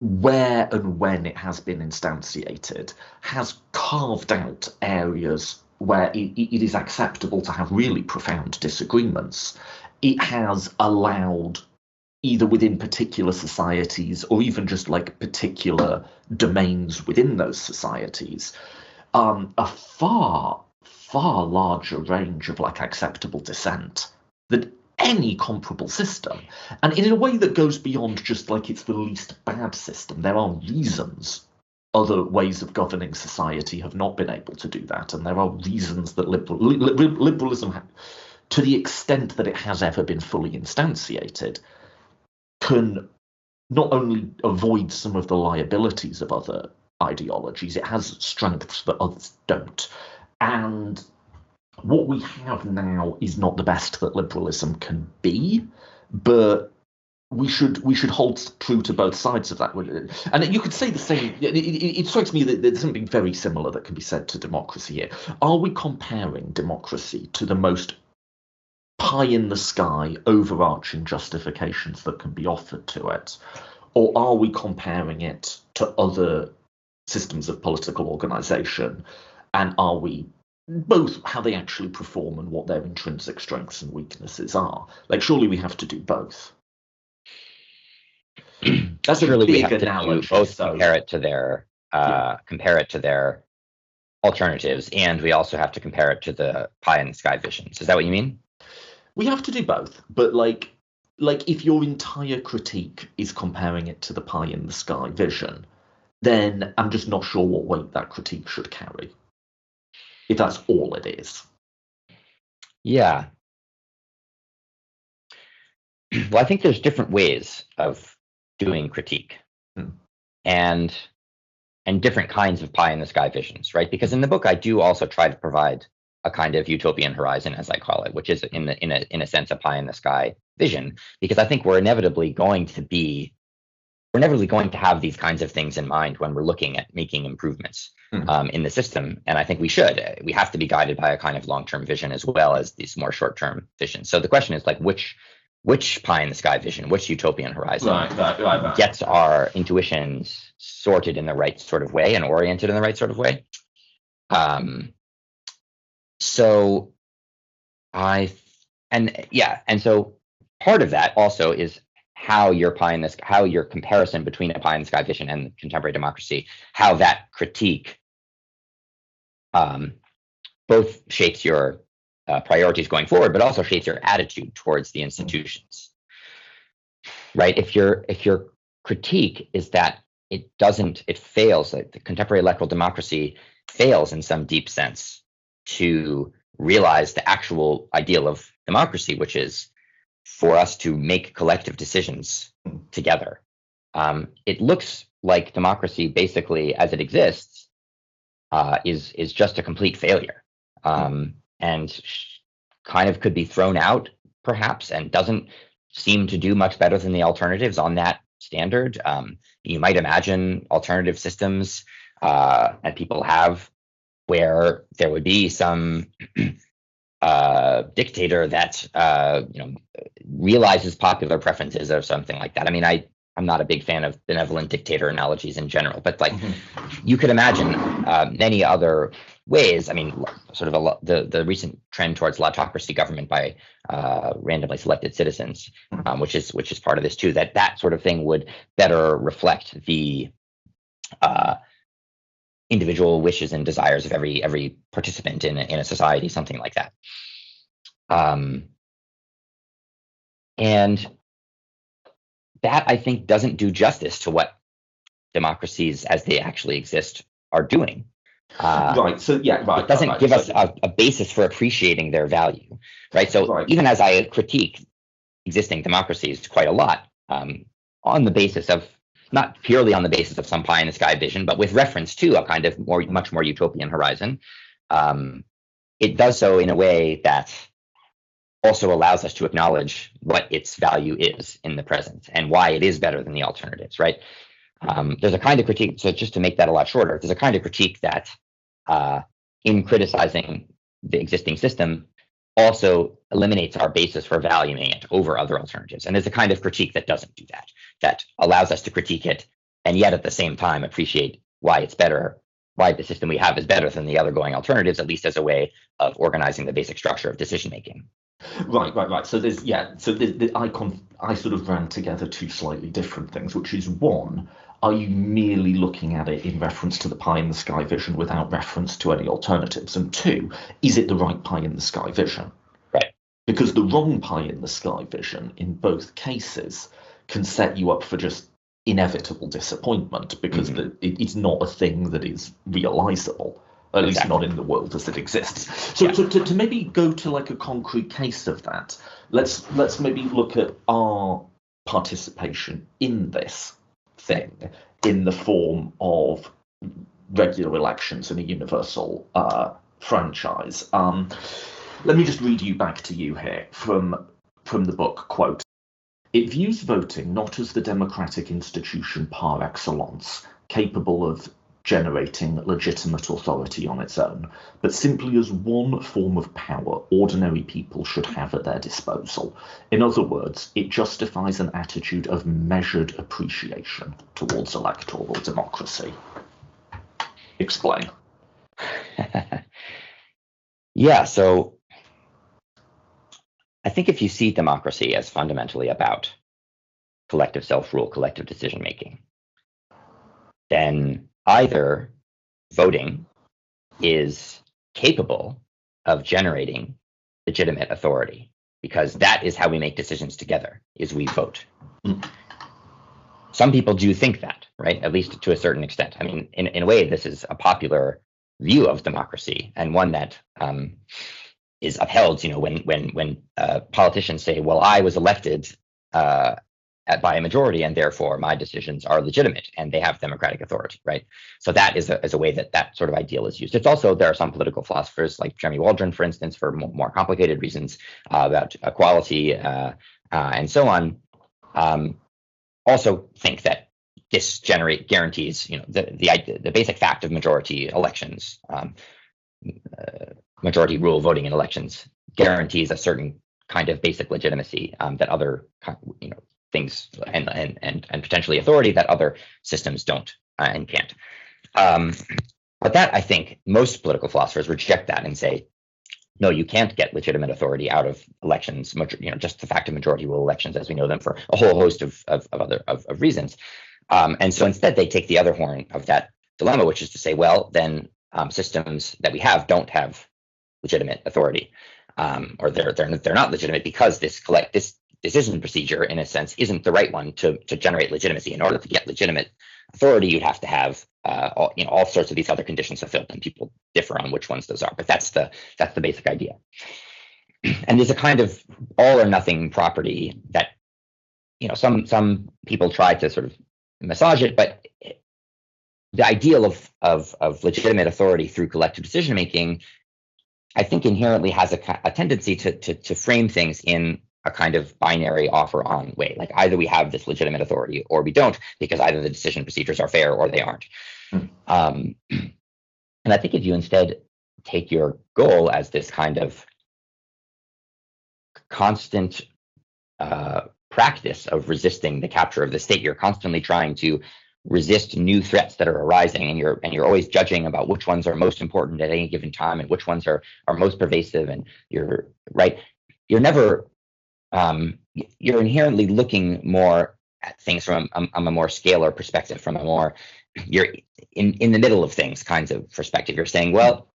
where and when it has been instantiated, has carved out areas where it is acceptable to have really profound disagreements. It has allowed, either within particular societies or even just like particular domains within those societies, a far, far larger range of like acceptable dissent than any comparable system. And in a way that goes beyond just like it's the least bad system. There are reasons other ways of governing society have not been able to do that. And there are reasons that liberalism, to the extent that it has ever been fully instantiated, can not only avoid some of the liabilities of other ideologies, it has strengths that others don't. And what we have now is not the best that liberalism can be, but we should hold true to both sides of that. And you could say the same. It strikes me that there's something very similar that can be said to democracy here. Are we comparing democracy to the most pie-in-the-sky, overarching justifications that can be offered to it? Or are we comparing it to other systems of political organisation? And are we both how they actually perform and what their intrinsic strengths and weaknesses are? Like, surely we have to do both. That's surely a big we have analogy. To do both, compare it to their alternatives, and we also have to compare it to the pie-in-the-sky visions. Is that what you mean? We have to do both, but like if your entire critique is comparing it to the pie-in-the-sky vision, then I'm just not sure what weight that critique should carry, if that's all it is. Yeah. Well, I think there's different ways of doing critique, and different kinds of pie-in-the-sky visions, right? Because in the book, I do also try to provide a kind of utopian horizon, as I call it, which is in a sense a pie-in-the-sky vision, because I think we're inevitably going to have these kinds of things in mind when we're looking at making improvements in the system. And I think we have to be guided by a kind of long-term vision as well as these more short-term visions. So the question is like, which pie-in-the-sky vision, which utopian horizon gets our intuitions sorted in the right sort of way and oriented in the right sort of way? So part of that also is how your comparison between a pie-in-the-sky vision and contemporary democracy, how that critique both shapes your priorities going forward, but also shapes your attitude towards the institutions, right? If your critique is that it fails, like the contemporary electoral democracy fails in some deep sense to realize the actual ideal of democracy, which is for us to make collective decisions together. It looks like democracy, basically as it exists, is just a complete failure, and kind of could be thrown out, perhaps, and doesn't seem to do much better than the alternatives on that standard. You might imagine alternative systems, and people have, where there would be some dictator that realizes popular preferences or something like that. I mean, I'm not a big fan of benevolent dictator analogies in general, but like you could imagine many other ways. I mean, sort of the recent trend towards autocracy government by randomly selected citizens, which is part of this too. That sort of thing would better reflect the individual wishes and desires of every participant in a society, something like that. And that, I think, doesn't do justice to what democracies as they actually exist are doing. Right. So yeah, right. It doesn't give us a basis for appreciating their value, right? So even as I critique existing democracies quite a lot, on the basis of, not purely on the basis of some pie in the sky vision, but with reference to a kind of much more utopian horizon, it does so in a way that also allows us to acknowledge what its value is in the present and why it is better than the alternatives, right? There's a kind of critique, so just to make that a lot shorter, there's a kind of critique that in criticizing the existing system also eliminates our basis for valuing it over other alternatives. And there's a kind of critique that doesn't do that, that allows us to critique it and yet at the same time appreciate why it's better, why the system we have is better than the other going alternatives, at least as a way of organizing the basic structure of decision making. Right. So there's I sort of ran together two slightly different things, which is one, are you merely looking at it in reference to the pie in the sky vision without reference to any alternatives? And two, is it the right pie in the sky vision? Right. Because the wrong pie in the sky vision in both cases can set you up for just inevitable disappointment, because it's not a thing that is realizable. At least not in the world as it exists. So, to maybe go to like a concrete case of that, let's maybe look at our participation in this thing in the form of regular elections in a universal franchise. Let me just read you back to you here from the book, quote, "It views voting not as the democratic institution par excellence, capable of generating legitimate authority on its own, but simply as one form of power ordinary people should have at their disposal. In other words, it justifies an attitude of measured appreciation towards electoral democracy." Explain. Yeah, so I think if you see democracy as fundamentally about collective self-rule, collective decision-making, then either voting is capable of generating legitimate authority, because that is how we make decisions together, is we vote. Some people do think that, right? At least to a certain extent. I mean, in a way, this is a popular view of democracy, and one that is upheld, when politicians say, well, I was elected by a majority, and therefore my decisions are legitimate and they have democratic authority, right? So that is a way that sort of ideal is used. It's also, there are some political philosophers like Jeremy Waldron, for instance, for more complicated reasons about equality and so on, also think that this guarantees, the basic fact of majority elections, majority rule voting in elections guarantees a certain kind of basic legitimacy that other, things and potentially authority that other systems don't and can't. But that, I think, most political philosophers reject that and say, no, you can't get legitimate authority out of elections, just the fact of majority rule elections as we know them, for a whole host of other reasons. And so instead they take the other horn of that dilemma, which is to say, well, then systems that we have don't have legitimate authority, or they're not legitimate because this decision procedure, in a sense, isn't the right one to generate legitimacy. In order to get legitimate authority, you'd have to have all sorts of these other conditions fulfilled, and people differ on which ones those are. But that's the basic idea. and there's a kind of all or nothing property that, some people try to sort of massage it, but the ideal of legitimate authority through collective decision making, I think, inherently has a tendency to frame things in a kind of binary offer-on way. Like either we have this legitimate authority or we don't, because either the decision procedures are fair or they aren't. And I think if you instead take your goal as this kind of constant practice of resisting the capture of the state, you're constantly trying to resist new threats that are arising, and you're always judging about which ones are most important at any given time and which ones are most pervasive, and you're never you're inherently looking more at things from a more scalar perspective, from a more you're in the middle of things kinds of perspective. You're saying, well,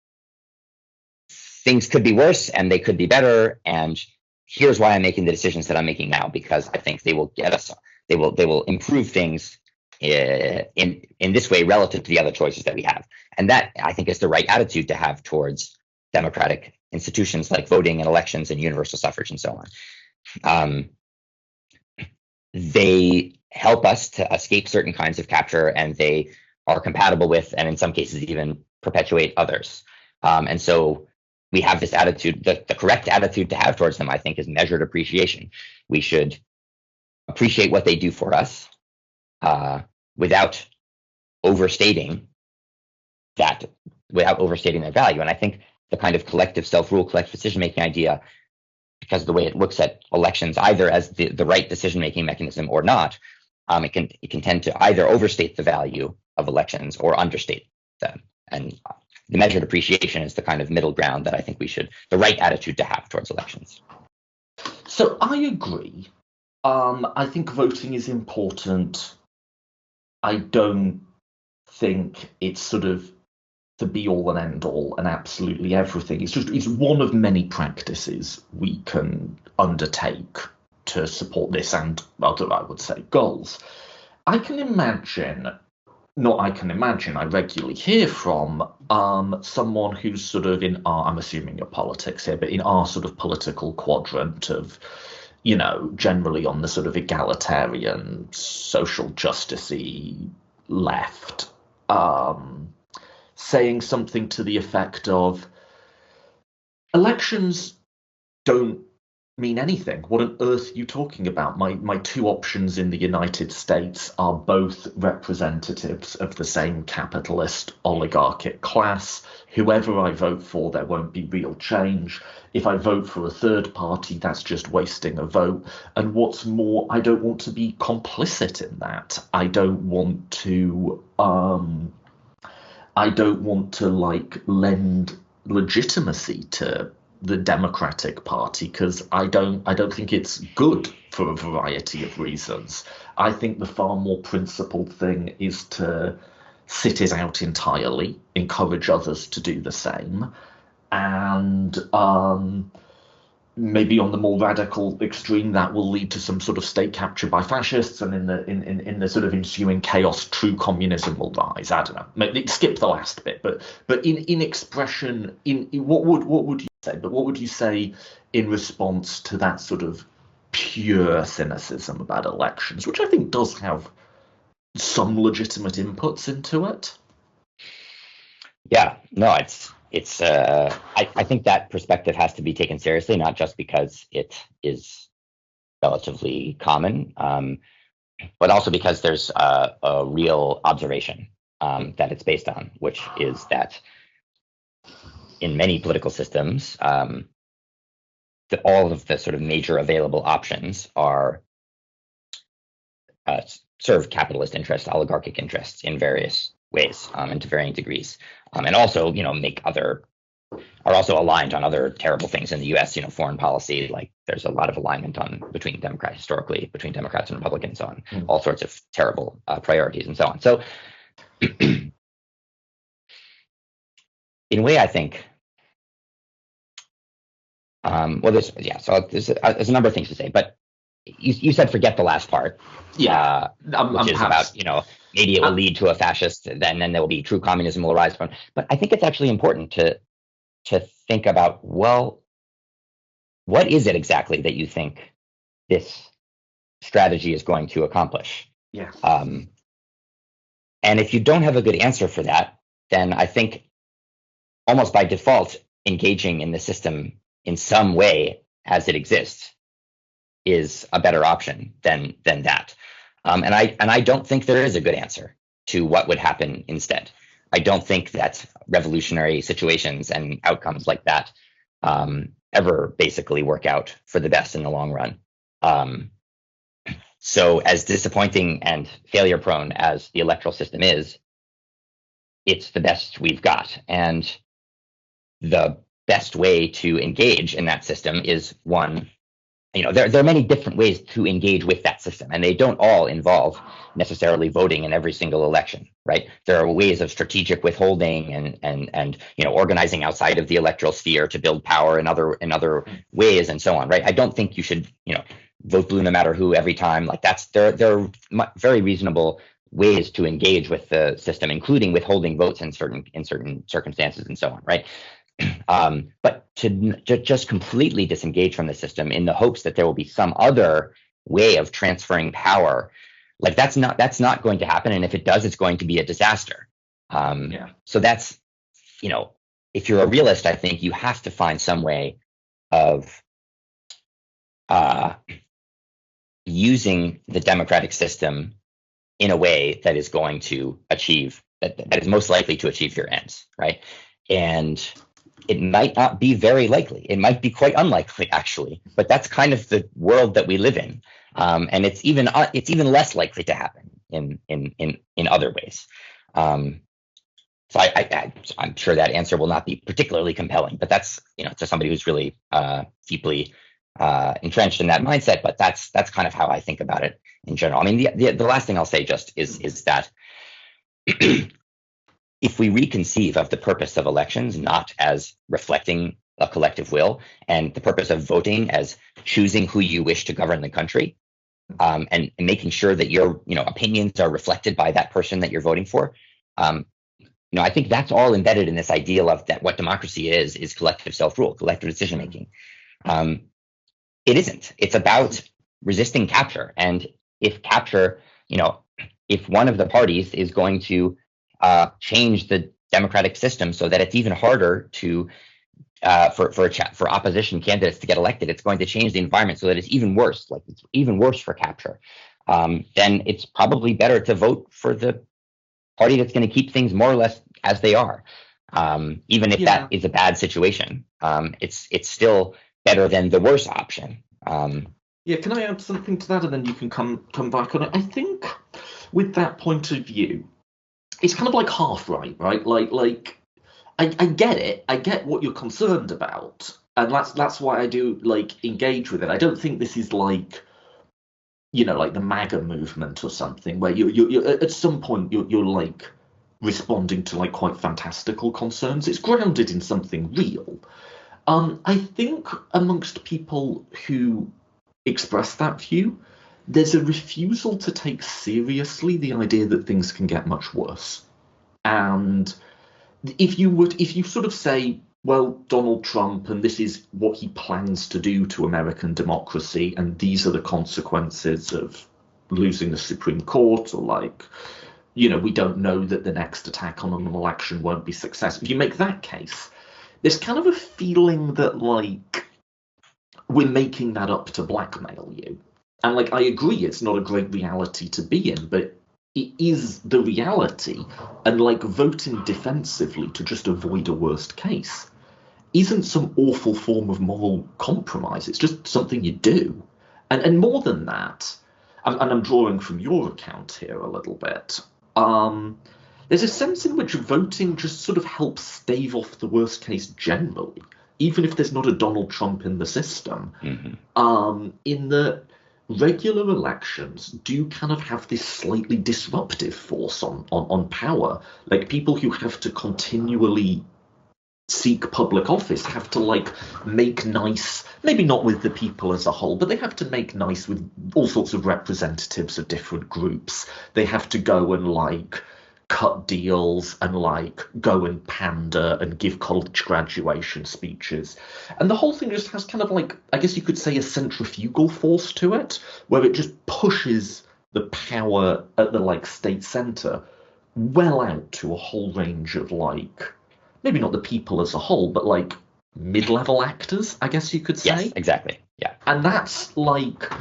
things could be worse and they could be better, and here's why I'm making the decisions that I'm making now, because I think they will get us, they will improve things in this way relative to the other choices that we have. And that, I think, is the right attitude to have towards democratic institutions like voting and elections and universal suffrage and so on. They help us to escape certain kinds of capture, and they are compatible with, and in some cases even perpetuate, others. And so we have this attitude, the correct attitude to have towards them, I think, is measured appreciation. We should appreciate what they do for us without overstating their value. And I think the kind of collective self-rule, collective decision-making idea, because of the way it looks at elections either as the right decision-making mechanism or not, it can tend to either overstate the value of elections or understate them. And the measured appreciation is the kind of middle ground that I think the right attitude to have towards elections. So I agree. I think voting is important. I don't think it's sort of the be-all and end-all and absolutely everything. It's one of many practices we can undertake to support this and other, I would say, goals. I regularly hear from someone who's sort of in our, I'm assuming your politics here, but in our sort of political quadrant of, generally on the sort of egalitarian, social justice-y left, saying something to the effect of, elections don't mean anything. What on earth are you talking about? My two options in the United States are both representatives of the same capitalist oligarchic class. Whoever I vote for, there won't be real change. If I vote for a third party, that's just wasting a vote. And what's more, I don't want to be complicit in that. I don't want to lend legitimacy to the Democratic Party, because I don't think it's good for a variety of reasons. I think the far more principled thing is to sit it out entirely, encourage others to do the same, and maybe on the more radical extreme, that will lead to some sort of state capture by fascists, and in the sort of ensuing chaos, true communism will rise. I don't know. Maybe skip the last bit, but in expression, what would you say? But what would you say in response to that sort of pure cynicism about elections, which I think does have some legitimate inputs into it? Yeah, no, I think that perspective has to be taken seriously, not just because it is relatively common, but also because there's a real observation that it's based on, which is that in many political systems, all of the sort of major available options are serve capitalist interests, oligarchic interests in various ways and to varying degrees, and also are also aligned on other terrible things in the U.S. Foreign policy, like there's a lot of alignment between Democrats and Republicans on all sorts of terrible priorities and so on. So in a way, I think, there's a number of things to say, but you said forget the last part. Yeah, which is about, maybe it will lead to a fascist, then there will be true communism will arise from. But I think it's actually important to think about, well, what is it exactly that you think this strategy is going to accomplish? Yeah. And if you don't have a good answer for that, then I think almost by default, engaging in the system in some way as it exists is a better option than that. And I don't think there is a good answer to what would happen instead. I don't think that revolutionary situations and outcomes like that ever basically work out for the best in the long run. So as disappointing and failure prone as the electoral system is, it's the best we've got. And the best way to engage in that system is one, there are many different ways to engage with that system, and they don't all involve necessarily voting in every single election, right? There are ways of strategic withholding and organizing outside of the electoral sphere to build power in other ways and so on, right? I don't think you should, vote blue no matter who every time. Like there are very reasonable ways to engage with the system, including withholding votes in certain circumstances and so on, right? But to just completely disengage from the system in the hopes that there will be some other way of transferring power, like that's not going to happen. And if it does, it's going to be a disaster. So that's, if you're a realist, I think you have to find some way of using the democratic system in a way that is going to achieve that is most likely to achieve your ends, right? And it might not be very likely. It might be quite unlikely, actually. But that's kind of the world that we live in, and it's even less likely to happen in other ways. So I'm sure that answer will not be particularly compelling, but that's to somebody who's really deeply entrenched in that mindset. But that's kind of how I think about it in general. I mean, the last thing I'll say just is that if we reconceive of the purpose of elections not as reflecting a collective will, and the purpose of voting as choosing who you wish to govern the country, and making sure that your opinions are reflected by that person that you're voting for, I think that's all embedded in this ideal of that what democracy is collective self-rule, collective decision making. It isn't. It's about resisting capture, and if capture, if one of the parties is going to change the democratic system so that it's even harder to for opposition candidates to get elected, it's going to change the environment so that it's even worse. Like it's even worse for capture. Then it's probably better to vote for the party that's going to keep things more or less as they are, even if that is a bad situation. It's still better than the worst option. Can I add something to that, and then you can come back on it? I think with that point of view, it's kind of like half right? Like I get it. I get what you're concerned about, and that's why I do engage with it. I don't think this is like the MAGA movement or something where you at some point you're like responding to quite fantastical concerns. It's grounded in something real. I think amongst people who express that view, there's a refusal to take seriously the idea that things can get much worse. And if you sort of say, well, Donald Trump, and this is what he plans to do to American democracy, and these are the consequences of losing the Supreme Court, or we don't know that the next attack on an election won't be successful. If you make that case, there's kind of a feeling that we're making that up to blackmail you. And I agree, it's not a great reality to be in, but it is the reality. And voting defensively to just avoid a worst case isn't some awful form of moral compromise. It's just something you do. And more than that, and I'm drawing from your account here a little bit, there's a sense in which voting just sort of helps stave off the worst case generally, even if there's not a Donald Trump in the system. Mm-hmm. In the regular elections do kind of have this slightly disruptive force on power. People who have to continually seek public office have to make nice, maybe not with the people as a whole, but they have to make nice with all sorts of representatives of different groups. They have to go and cut deals and like go and pander and give college graduation speeches. And the whole thing just has kind of like, I guess you could say, a centrifugal force to it, where it just pushes the power at the like state center well out to a whole range of like, maybe not the people as a whole, but like mid-level actors, I guess you could say. Yes, exactly. Yeah. And that's like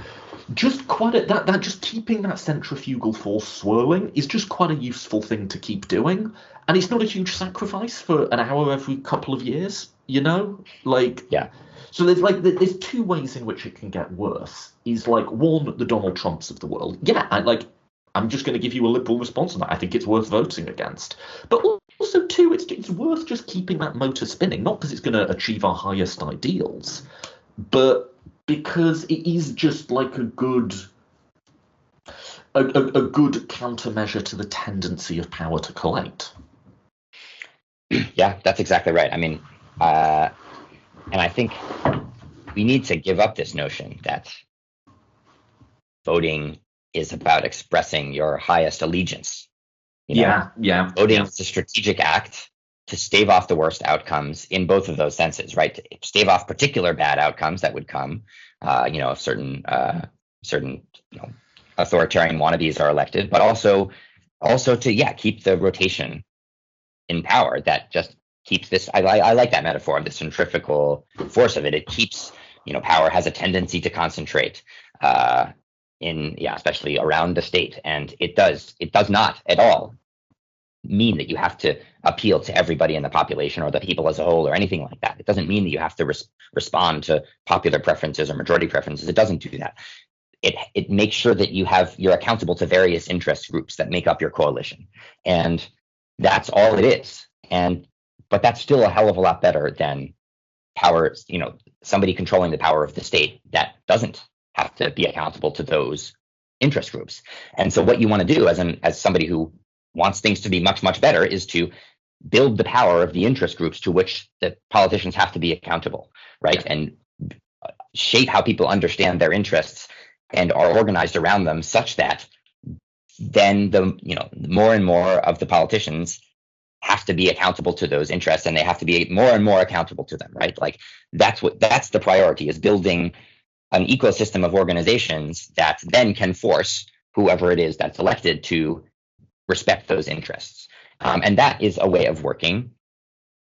just quite a, that just keeping that centrifugal force swirling is just quite a useful thing to keep doing. And it's not a huge sacrifice for an hour every couple of years, you know? Like, yeah. So there's two ways in which it can get worse. Is like, one, the Donald Trumps of the world. Yeah, I'm just going to give you a liberal response on that. I think it's worth voting against. But also, two, it's worth just keeping that motor spinning, not because it's going to achieve our highest ideals, but because it is just like a good countermeasure to the tendency of power to collate. Yeah, that's exactly right. I mean, and I think we need to give up this notion that voting is about expressing your highest allegiance. Yeah. Voting is a strategic act to stave off the worst outcomes in both of those senses, right? To stave off particular bad outcomes that would come, if certain authoritarian wannabes are elected, but also to keep the rotation in power that just keeps this. I like that metaphor of the centrifugal force of it. It keeps, power has a tendency to concentrate especially around the state, and it does not at all mean that you have to appeal to everybody in the population or the people as a whole or anything like that. It doesn't mean that you have to respond to popular preferences or majority preferences. It doesn't do that. It makes sure that you're accountable to various interest groups that make up your coalition, and that's all it is. But that's still a hell of a lot better than power. Somebody controlling the power of the state that doesn't have to be accountable to those interest groups. And so what you want to do as somebody who wants things to be much, much better is to build the power of the interest groups to which the politicians have to be accountable, right? Yeah. And shape how people understand their interests and are organized around them such that then the more and more of the politicians have to be accountable to those interests, and they have to be more and more accountable to them, right? Like that's the priority, is building an ecosystem of organizations that then can force whoever it is that's elected to respect those interests. And that is a way of working.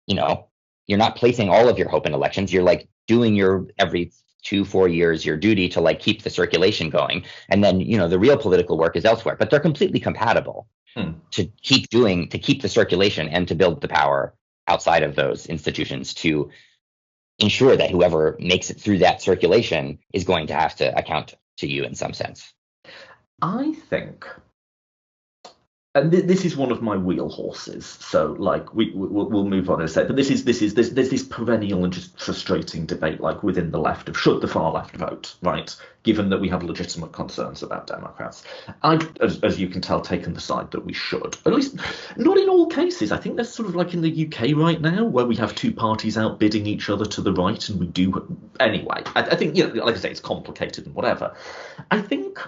You're not placing all of your hope in elections. You're like doing your every 2-4 years your duty to like keep the circulation going. And then, the real political work is elsewhere, but they're completely compatible to keep the circulation and to build the power outside of those institutions to ensure that whoever makes it through that circulation is going to have to account to you in some sense. I think, and this is one of my wheel horses, so like we'll move on in a sec. But there's this perennial and just frustrating debate, like within the left, of should the far left vote, right? Given that we have legitimate concerns about Democrats, I've, as you can tell, taken the side that we should. At least not in all cases. I think there's sort of like in the UK right now, where we have two parties outbidding each other to the right, and we do anyway. I think like I say, it's complicated and whatever. I think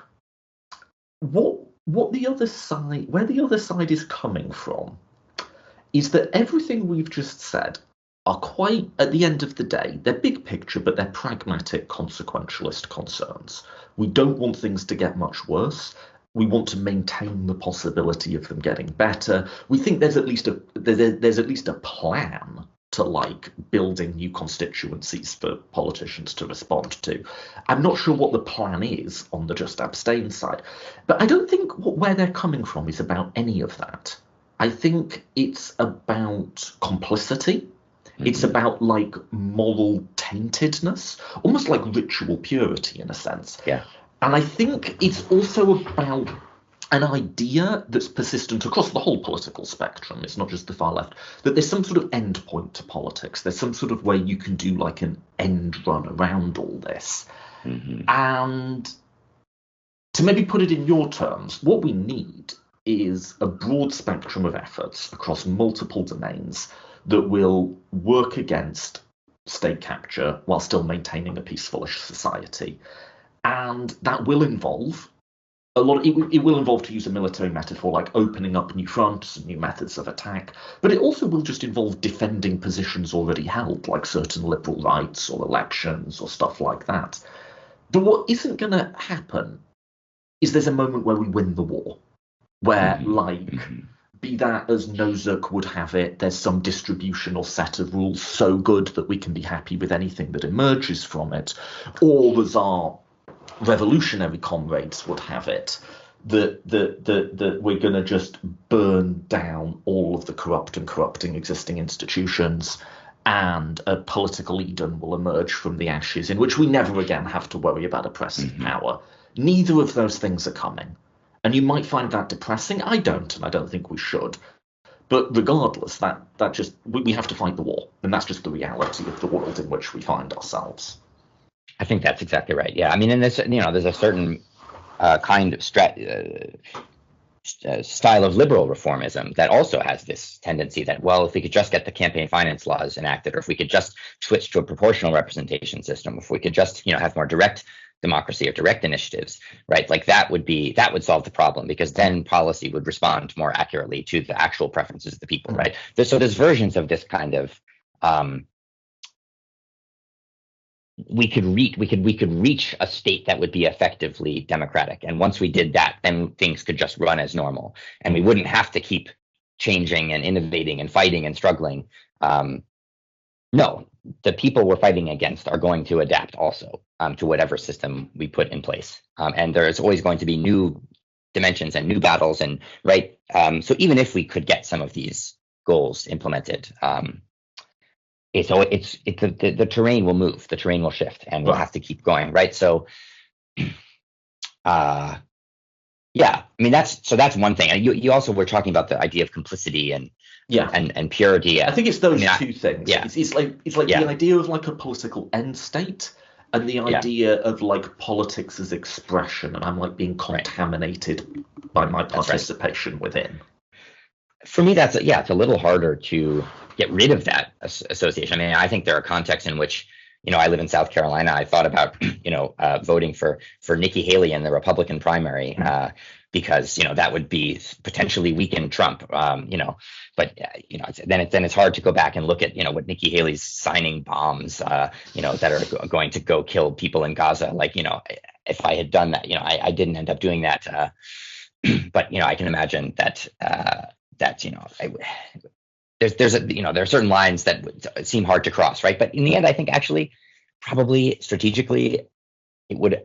where the other side is coming from is that everything we've just said are quite, at the end of the day, they're big picture, but they're pragmatic, consequentialist concerns. We don't want things to get much worse. We want to maintain the possibility of them getting better. We think there's at least a plan to like building new constituencies for politicians to respond to. I'm not sure what the plan is on the just abstain side, but I don't think where they're coming from is about any of that. I think it's about complicity. Mm-hmm. It's about like moral taintedness, almost like ritual purity in a sense. Yeah. And I think it's also about an idea that's persistent across the whole political spectrum. It's not just the far left, that there's some sort of end point to politics. There's some sort of way you can do like an end run around all this. Mm-hmm. And to maybe put it in your terms, what we need is a broad spectrum of efforts across multiple domains that will work against state capture while still maintaining a peaceful society. And that will involve it will involve, to use a military metaphor, like opening up new fronts and new methods of attack, but it also will just involve defending positions already held, like certain liberal rights or elections or stuff like that. But what isn't going to happen is there's a moment where we win the war, where, be that as Nozick would have it, there's some distribution or set of rules so good that we can be happy with anything that emerges from it, or as our revolutionary comrades would have it, that we're going to just burn down all of the corrupt and corrupting existing institutions, and a political Eden will emerge from the ashes in which we never again have to worry about oppressive power. Neither of those things are coming. And you might find that depressing. I don't, and I don't think we should. But regardless, that just we have to fight the war, and that's just the reality of the world in which we find ourselves. I think that's exactly right. Yeah, I mean, in this, there's a certain kind of style of liberal reformism that also has this tendency that, well, if we could just get the campaign finance laws enacted, or if we could just switch to a proportional representation system, if we could just have more direct democracy or direct initiatives, right? Like that would solve the problem, because then policy would respond more accurately to the actual preferences of the people, right? So there's versions of this kind of we could reach a state that would be effectively democratic, and once we did that, then things could just run as normal, and we wouldn't have to keep changing and innovating and fighting and struggling. No, the people we're fighting against are going to adapt also to whatever system we put in place. And there's always going to be new dimensions and new battles. And right. So even if we could get some of these goals implemented, the terrain will move, the terrain will shift, and we'll have to keep going. Right. So, yeah, I mean, that's one thing. And you also were talking about the idea of complicity and purity. I think it's those two things. Yeah. It's like the idea of like a political end state, and the idea of like politics as expression, and I'm like being contaminated by my participation within. For me, it's a little harder to get rid of that association. I mean, I think there are contexts in which, I live in South Carolina. I thought about, voting for Nikki Haley in the Republican primary, because, that would be potentially weaken Trump, but, then it's hard to go back and look at, what Nikki Haley's signing bombs, that are going to go kill people in Gaza. Like, if I had done that, I didn't end up doing that. But, I can imagine that, there are certain lines that would seem hard to cross, right? But in the end, I think actually, probably strategically, it would,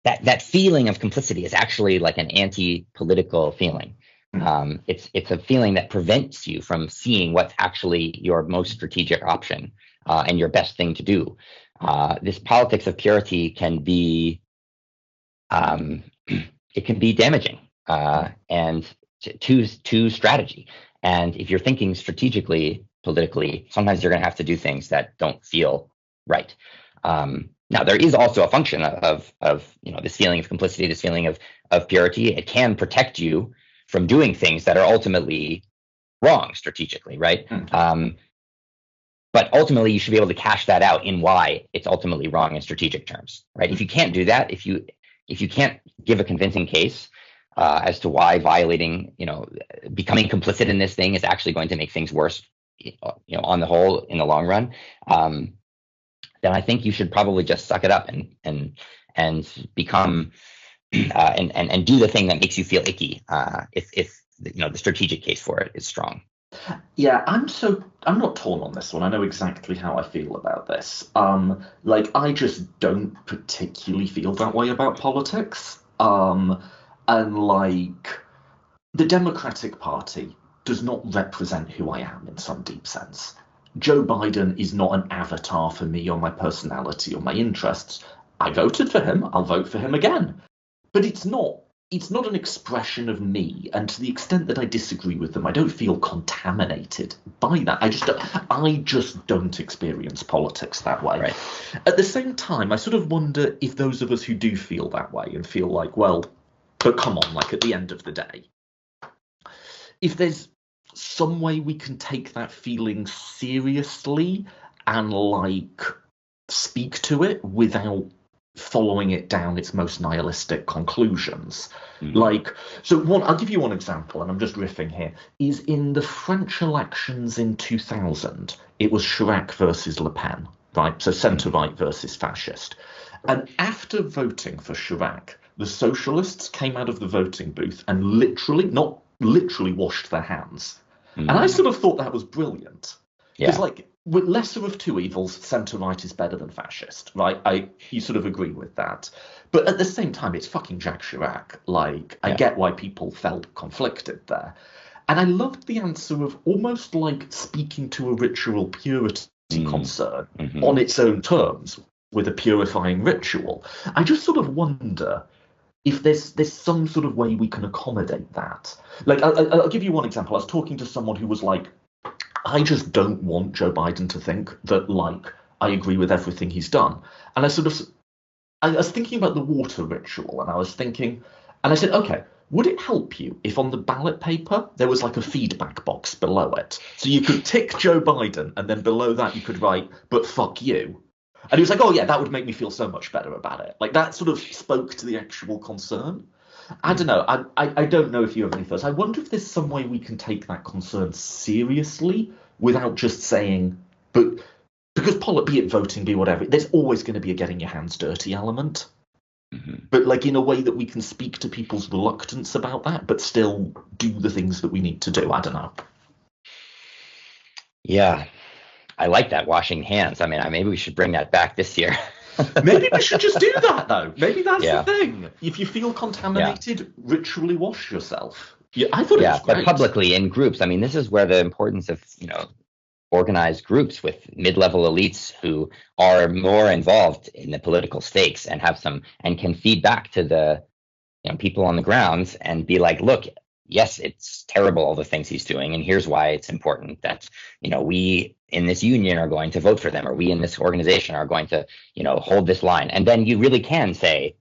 that feeling of complicity is actually like an anti-political feeling. It's a feeling that prevents you from seeing what's actually your most strategic option and your best thing to do. This politics of purity can be, it can be damaging and to strategy. And if you're thinking strategically, politically, sometimes you're going to have to do things that don't feel right. Now, there is also a function of this feeling of complicity, this feeling of purity. It can protect you from doing things that are ultimately wrong strategically, right? But ultimately, you should be able to cash that out in why it's ultimately wrong in strategic terms, right? If you can't do that, if you can't give a convincing case as to why violating, becoming complicit in this thing is actually going to make things worse, on the whole, in the long run, then I think you should probably just suck it up and become and do the thing that makes you feel icky if the strategic case for it is strong. Yeah, I'm not torn on this one. I know exactly how I feel about this. I just don't particularly feel that way about politics. And the Democratic Party does not represent who I am in some deep sense. Joe Biden is not an avatar for me or my personality or my interests. I voted for him. I'll vote for him again. But it's not an expression of me. And to the extent that I disagree with them, I don't feel contaminated by that. I just don't experience politics that way. Right. At the same time, I sort of wonder if those of us who do feel that way and feel like, well, but come on, like at the end of the day, if there's some way we can take that feeling seriously and speak to it without following it down its most nihilistic conclusions. Mm. Like, I'll give you one example, and I'm just riffing here, is in the French elections in 2000, it was Chirac versus Le Pen, right? So centre-right versus fascist. And after voting for Chirac, the socialists came out of the voting booth and not literally washed their hands. And I sort of thought that was brilliant. Because, like, with lesser of two evils, centre-right is better than fascist, right? You sort of agree with that. But at the same time, it's fucking Jacques Chirac. Like, I get why people felt conflicted there. And I loved the answer of almost like speaking to a ritual purity concern on its own terms with a purifying ritual. I just sort of wonder if there's some sort of way we can accommodate that. Like, I'll give you one example. I was talking to someone who was like, I just don't want Joe Biden to think that, like, I agree with everything he's done. And I was thinking about the water ritual, and I said, okay, would it help you if on the ballot paper there was like a feedback box below it? So you could tick Joe Biden, and then below that you could write, but fuck you. And he was like, oh yeah, that would make me feel so much better about it. Like, that sort of spoke to the actual concern. I don't know. I don't know if you have any thoughts. I wonder if there's some way we can take that concern seriously without just saying, but because be it voting, be whatever, there's always going to be a getting your hands dirty element. But like in a way that we can speak to people's reluctance about that, but still do the things that we need to do. I don't know. Yeah, I like that, washing hands. I mean, maybe we should bring that back this year. Maybe we should just do that, though. Maybe that's the thing. If you feel contaminated, ritually wash yourself. Yeah, I thought it was great. But publicly in groups. I mean, this is where the importance of, organized groups with mid-level elites who are more involved in the political stakes and and can feed back to the people on the ground and be like, look, yes, it's terrible, all the things he's doing, and here's why it's important that we in this union are going to vote for them, or we in this organization are going to hold this line. And then you really can say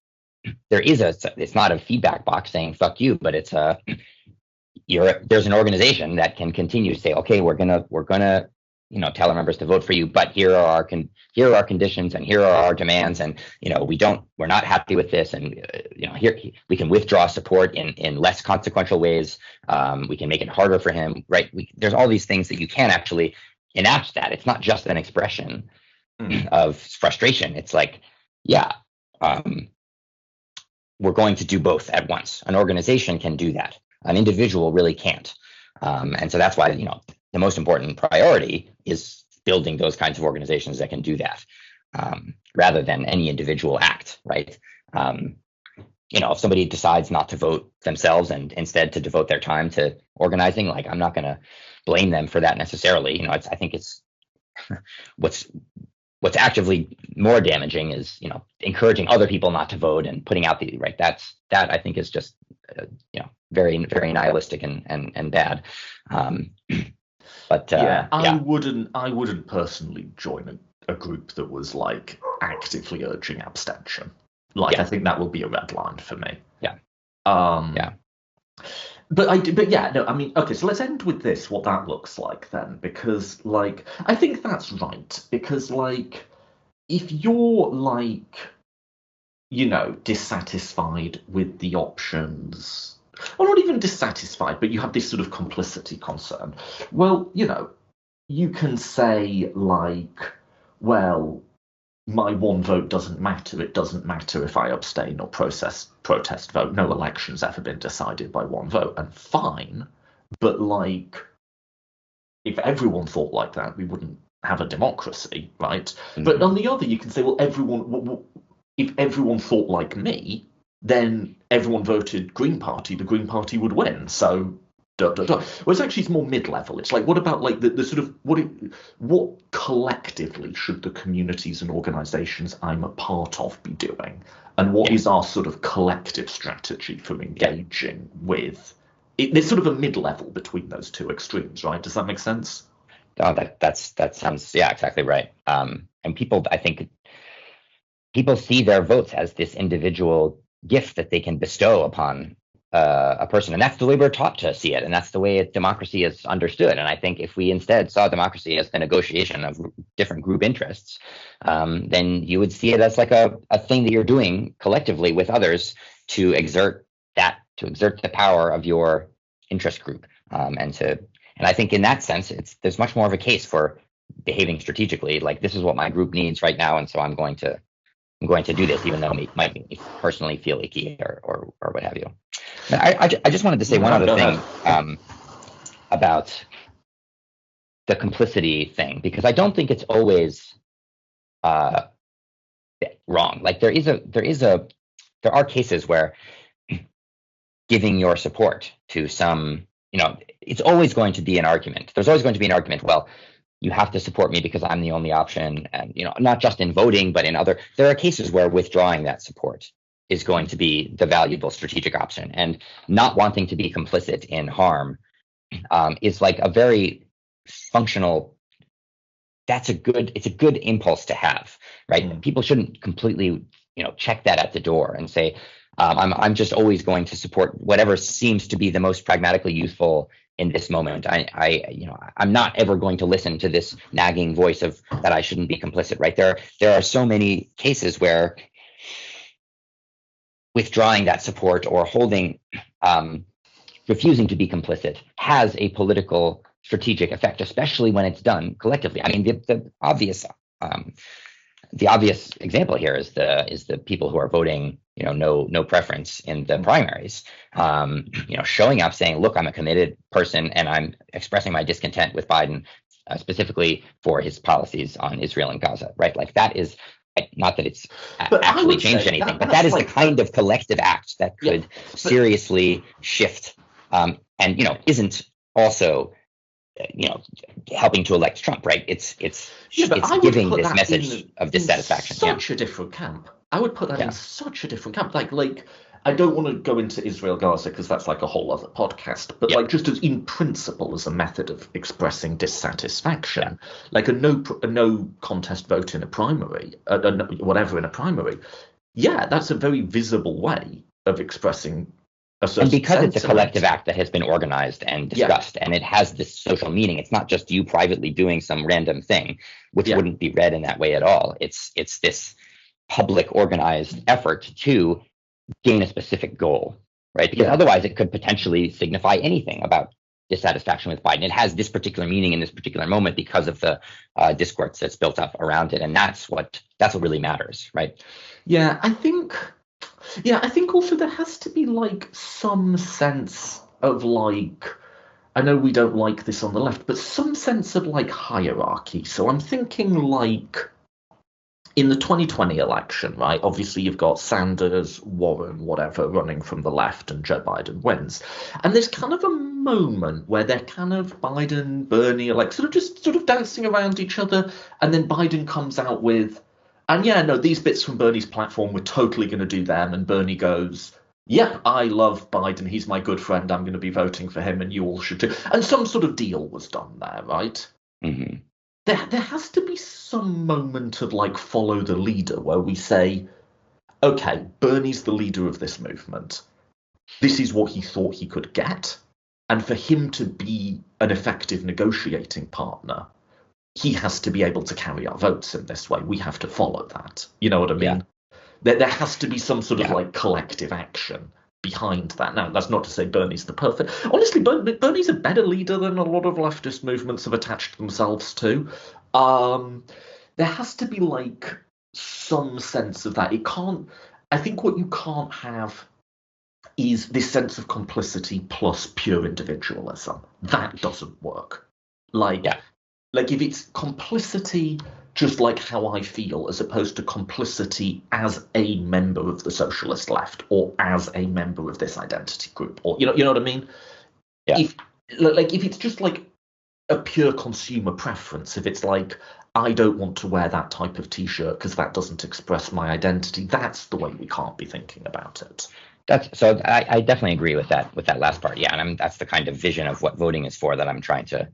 it's not a feedback box saying fuck you, but it's there's an organization that can continue to say, okay, we're gonna tell our members to vote for you, but here are our conditions, and here are our demands, and we're not happy with this, and here we can withdraw support in less consequential ways. We can make it harder for him, right? There's all these things that you can actually enact. That it's not just an expression of frustration. It's like, we're going to do both at once. An organization can do that. An individual really can't. And so that's why the most important priority is building those kinds of organizations that can do that, rather than any individual act, right? If somebody decides not to vote themselves and instead to devote their time to organizing, like, I'm not going to blame them for that necessarily. I think it's what's actively more damaging is encouraging other people not to vote and putting out that I think is just very, very nihilistic and bad. I wouldn't personally join a group that was like actively urging abstention. I think that would be a red line for me. Okay, so let's end with this, what that looks like then, because I think that's right, because if you're dissatisfied with the options, or not even dissatisfied, but you have this sort of complicity concern, well, you can say well, my one vote doesn't matter. It doesn't matter if I abstain or protest vote. No election's ever been decided by one vote, and fine. But if everyone thought like that, we wouldn't have a democracy, right? Mm-hmm. But on the other, you can say, well, if everyone thought like me, then everyone voted Green Party. The Green Party would win. So. Well, it's more mid-level. It's like, what about the sort of what collectively should the communities and organizations I'm a part of be doing, and what is our sort of collective strategy for engaging with it? There's sort of a mid-level between those two extremes, right? Does that make sense? Oh, that sounds exactly right. And I think people see their votes as this individual gift that they can bestow upon a person, and that's the way we're taught to see it, and that's the way democracy is understood. And I think if we instead saw democracy as the negotiation of different group interests, then you would see it as like a thing that you're doing collectively with others to exert the power of your interest group, and I think in that sense, there's much more of a case for behaving strategically. Like, this is what my group needs right now, and so I'm going to do this, even though it might make me personally feel icky or what have you. I just wanted to say one other thing about the complicity thing, because I don't think it's always wrong. Like, there are cases where giving your support to some, it's always going to be an argument. There's always going to be an argument. Well, you have to support me because I'm the only option. And, not just in voting, but there are cases where withdrawing that support is going to be the valuable strategic option. And not wanting to be complicit in harm is like a very functional, it's a good impulse to have, right? Mm. People shouldn't completely, check that at the door and say, I'm just always going to support whatever seems to be the most pragmatically useful in this moment. I'm not ever going to listen to this nagging voice that I shouldn't be complicit, right? There are so many cases where withdrawing that support or refusing to be complicit has a political strategic effect, especially when it's done collectively. I mean, the obvious example here is the people who are voting, no preference in the primaries, showing up saying, look, I'm a committed person and I'm expressing my discontent with Biden, specifically for his policies on Israel and Gaza, right? Like, that is not that it's actually changed anything, but that is the kind of collective act that could seriously shift and, isn't also helping to elect Trump, right? It's giving this message of dissatisfaction. Such a different camp. I would put that in such a different camp. Like I don't want to go into Israel Gaza because that's like a whole other podcast. But just as in principle, as a method of expressing dissatisfaction, like a no contest vote in a primary, whatever in a primary. Yeah, that's a very visible way of expressing. And because it's a collective act that has been organized and discussed, and it has this social meaning, it's not just you privately doing some random thing, which wouldn't be read in that way at all. It's this public organized effort to gain a specific goal, right? Because otherwise it could potentially signify anything about dissatisfaction with Biden. It has this particular meaning in this particular moment because of the discourse that's built up around it. And that's what really matters, right? Yeah, I think also there has to be like some sense of like, I know we don't like this on the left, but some sense of like hierarchy. So I'm thinking like in the 2020 election, right? Obviously you've got Sanders, Warren, whatever, running from the left, and Joe Biden wins. And there's kind of a moment where they're kind of Biden, Bernie are like sort of dancing around each other. And then Biden comes out with, and these bits from Bernie's platform, we're totally going to do them. And Bernie goes, I love Biden. He's my good friend. I'm going to be voting for him, and you all should too. And some sort of deal was done there, right? Mm-hmm. There has to be some moment of like follow the leader where we say, okay, Bernie's the leader of this movement. This is what he thought he could get. And for him to be an effective negotiating partner, he has to be able to carry our votes in this way. We have to follow that. You know what I mean? Yeah. There has to be some sort of like collective action behind that. Now, that's not to say Bernie's the perfect. Honestly, Bernie's a better leader than a lot of leftist movements have attached themselves to. There has to be like some sense of that. I think what you can't have is this sense of complicity plus pure individualism. That doesn't work. Like if it's complicity just like how I feel, as opposed to complicity as a member of the socialist left or as a member of this identity group, or you know what I mean? Yeah. If it's just like a pure consumer preference, if it's like I don't want to wear that type of T-shirt because that doesn't express my identity, that's the way we can't be thinking about it. I definitely agree with that last part. Yeah, and that's the kind of vision of what voting is for that I'm trying to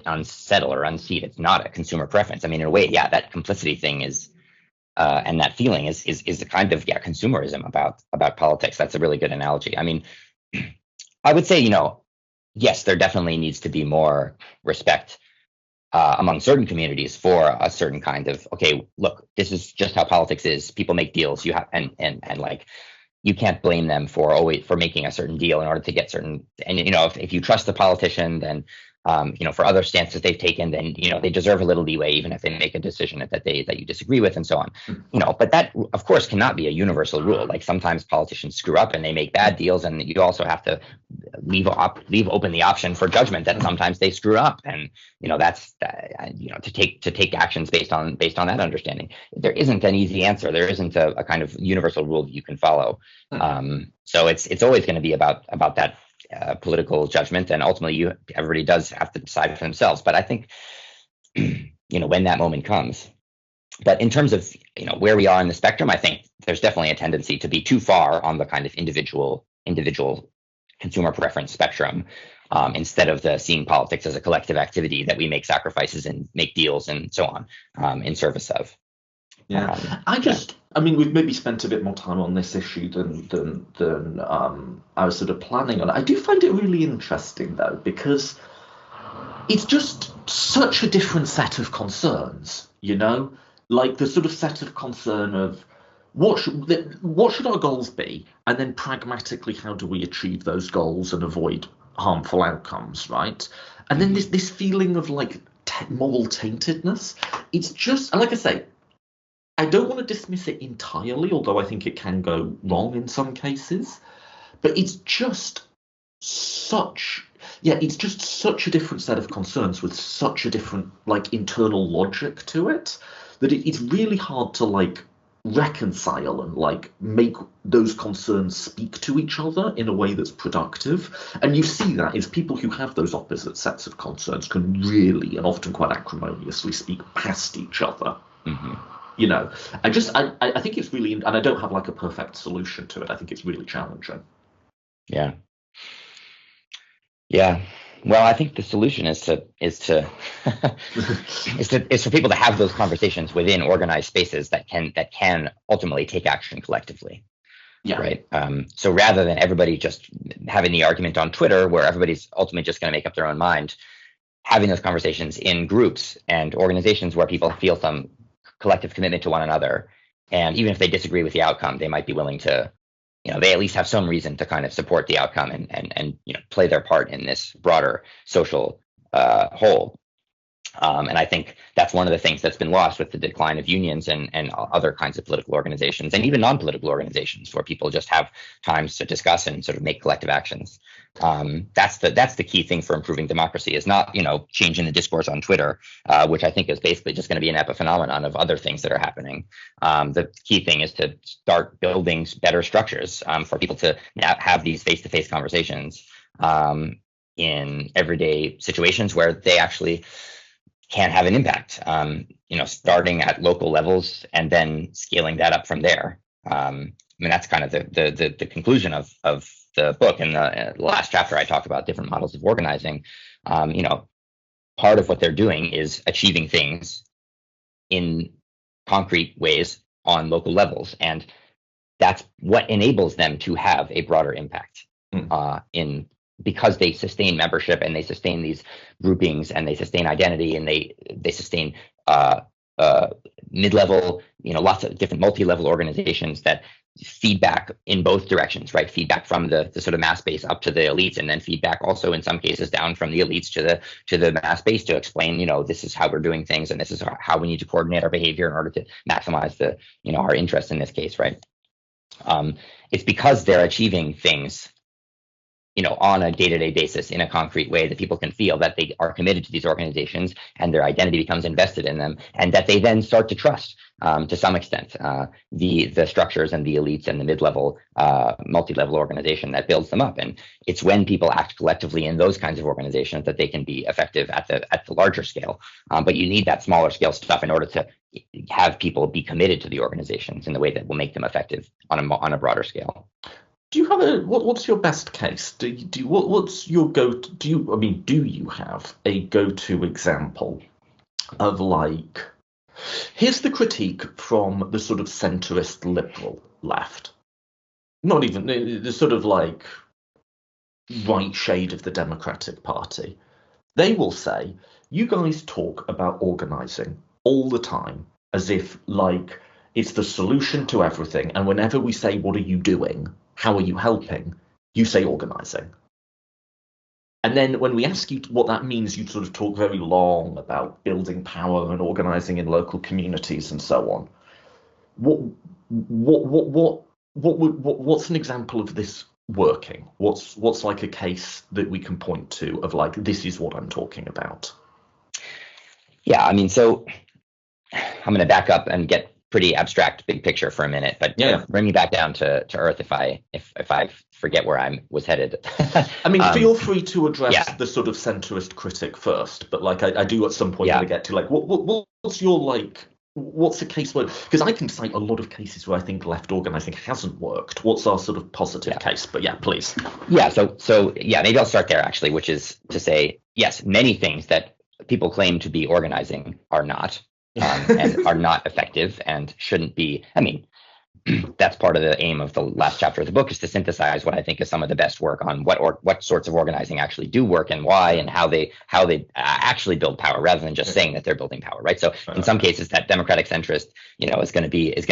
unsettle or unseat. It's not a consumer preference. I mean, in a way, that complicity thing is and that feeling is the kind of consumerism about politics. That's a really good analogy. I mean, I would say, yes, there definitely needs to be more respect among certain communities for a certain kind of, okay, look, this is just how politics is. People make deals. You have and like, you can't blame them for making a certain deal in order to get certain. And if you trust the politician, then for other stances they've taken, then they deserve a little leeway, even if they make a decision that you disagree with, and so on. But that, of course, cannot be a universal rule. Like, sometimes politicians screw up and they make bad deals, and you also have to leave open the option for judgment that sometimes they screw up, and that's to take actions based on that understanding. There isn't an easy answer. There isn't a kind of universal rule that you can follow. So it's always going to be about that political judgment, and ultimately everybody does have to decide for themselves. But I think when that moment comes. But in terms of where we are in the spectrum, I think there's definitely a tendency to be too far on the kind of individual consumer preference spectrum, instead of seeing politics as a collective activity that we make sacrifices and make deals and so on in service of. Yeah, I mean, we've maybe spent a bit more time on this issue than I was sort of planning on. I do find it really interesting, though, because it's just such a different set of concerns, like the sort of set of concern of what should our goals be, and then pragmatically, how do we achieve those goals and avoid harmful outcomes, right? And then this feeling of like moral taintedness. It's just, like I say, I don't want to dismiss it entirely, although I think it can go wrong in some cases. But it's just such a different set of concerns with such a different internal logic to it, that it's really hard to reconcile and make those concerns speak to each other in a way that's productive. And you see that is people who have those opposite sets of concerns can really, and often quite acrimoniously, speak past each other. Mm-hmm. I think it's really, and I don't have a perfect solution to it. I think it's really challenging. Yeah. Well, I think the solution is for people to have those conversations within organized spaces that can ultimately take action collectively. Yeah. Right. So rather than everybody just having the argument on Twitter, where everybody's ultimately just going to make up their own mind, having those conversations in groups and organizations where people feel some collective commitment to one another, and even if they disagree with the outcome, they might be willing to, they at least have some reason to kind of support the outcome and play their part in this broader social whole. And I think that's one of the things that's been lost with the decline of unions and other kinds of political organizations, and even non-political organizations, where people just have times to discuss and sort of make collective actions. That's the key thing for improving democracy, is not changing the discourse on Twitter, which I think is basically just going to be an epiphenomenon of other things that are happening. The key thing is to start building better structures for people to have these face-to-face conversations in everyday situations where they actually can have an impact, starting at local levels and then scaling that up from there. I mean, that's kind of the conclusion of the book. In the last chapter, I talk about different models of organizing. Part of what they're doing is achieving things in concrete ways on local levels, and that's what enables them to have a broader impact because they sustain membership, and they sustain these groupings, and they sustain identity, and they sustain mid-level, lots of different multi-level organizations that feedback in both directions, right? Feedback from the sort of mass base up to the elites, and then feedback also in some cases down from the elites to the mass base to explain, this is how we're doing things, and this is how we need to coordinate our behavior in order to maximize our interest in this case, right? It's because they're achieving things on a day-to-day basis in a concrete way that people can feel that they are committed to these organizations, and their identity becomes invested in them, and that they then start to trust, to some extent, the structures and the elites and the mid-level, multi-level organization that builds them up. And it's when people act collectively in those kinds of organizations that they can be effective at the larger scale. But you need that smaller scale stuff in order to have people be committed to the organizations in the way that will make them effective on a broader scale. Do you have what's your best case? What's your go-to? Do you have a go-to example of Here's the critique from the sort of centrist liberal left. Not even the sort of like right shade of the Democratic Party. They will say, you guys talk about organizing all the time as if like it's the solution to everything. And whenever we say, what are you doing? How are you helping? You say organizing. And then when we ask you what that means, you sort of talk very long about building power and organizing in local communities and so on. What's an example of this working? What's like a case that we can point to of like, this is what I'm talking about? Yeah, I mean, so I'm going to back up and get pretty abstract, big picture for a minute, but bring me back down to earth if I forget where I was headed. I mean, feel free to address the sort of centrist critic first, but like I do at some point want to get to like what's your like. What's a case where, because I can cite a lot of cases where I think left organizing hasn't worked. What's our sort of positive case? But please. Yeah, so maybe I'll start there actually, which is to say, yes, many things that people claim to be organizing are not, and are not effective and shouldn't be. I mean, that's part of the aim of the last chapter of the book, is to synthesize what I think is some of the best work on what sorts of organizing actually do work and why, and how they actually build power, rather than just saying that they're building power, right? So in some cases, that democratic centrist, is going to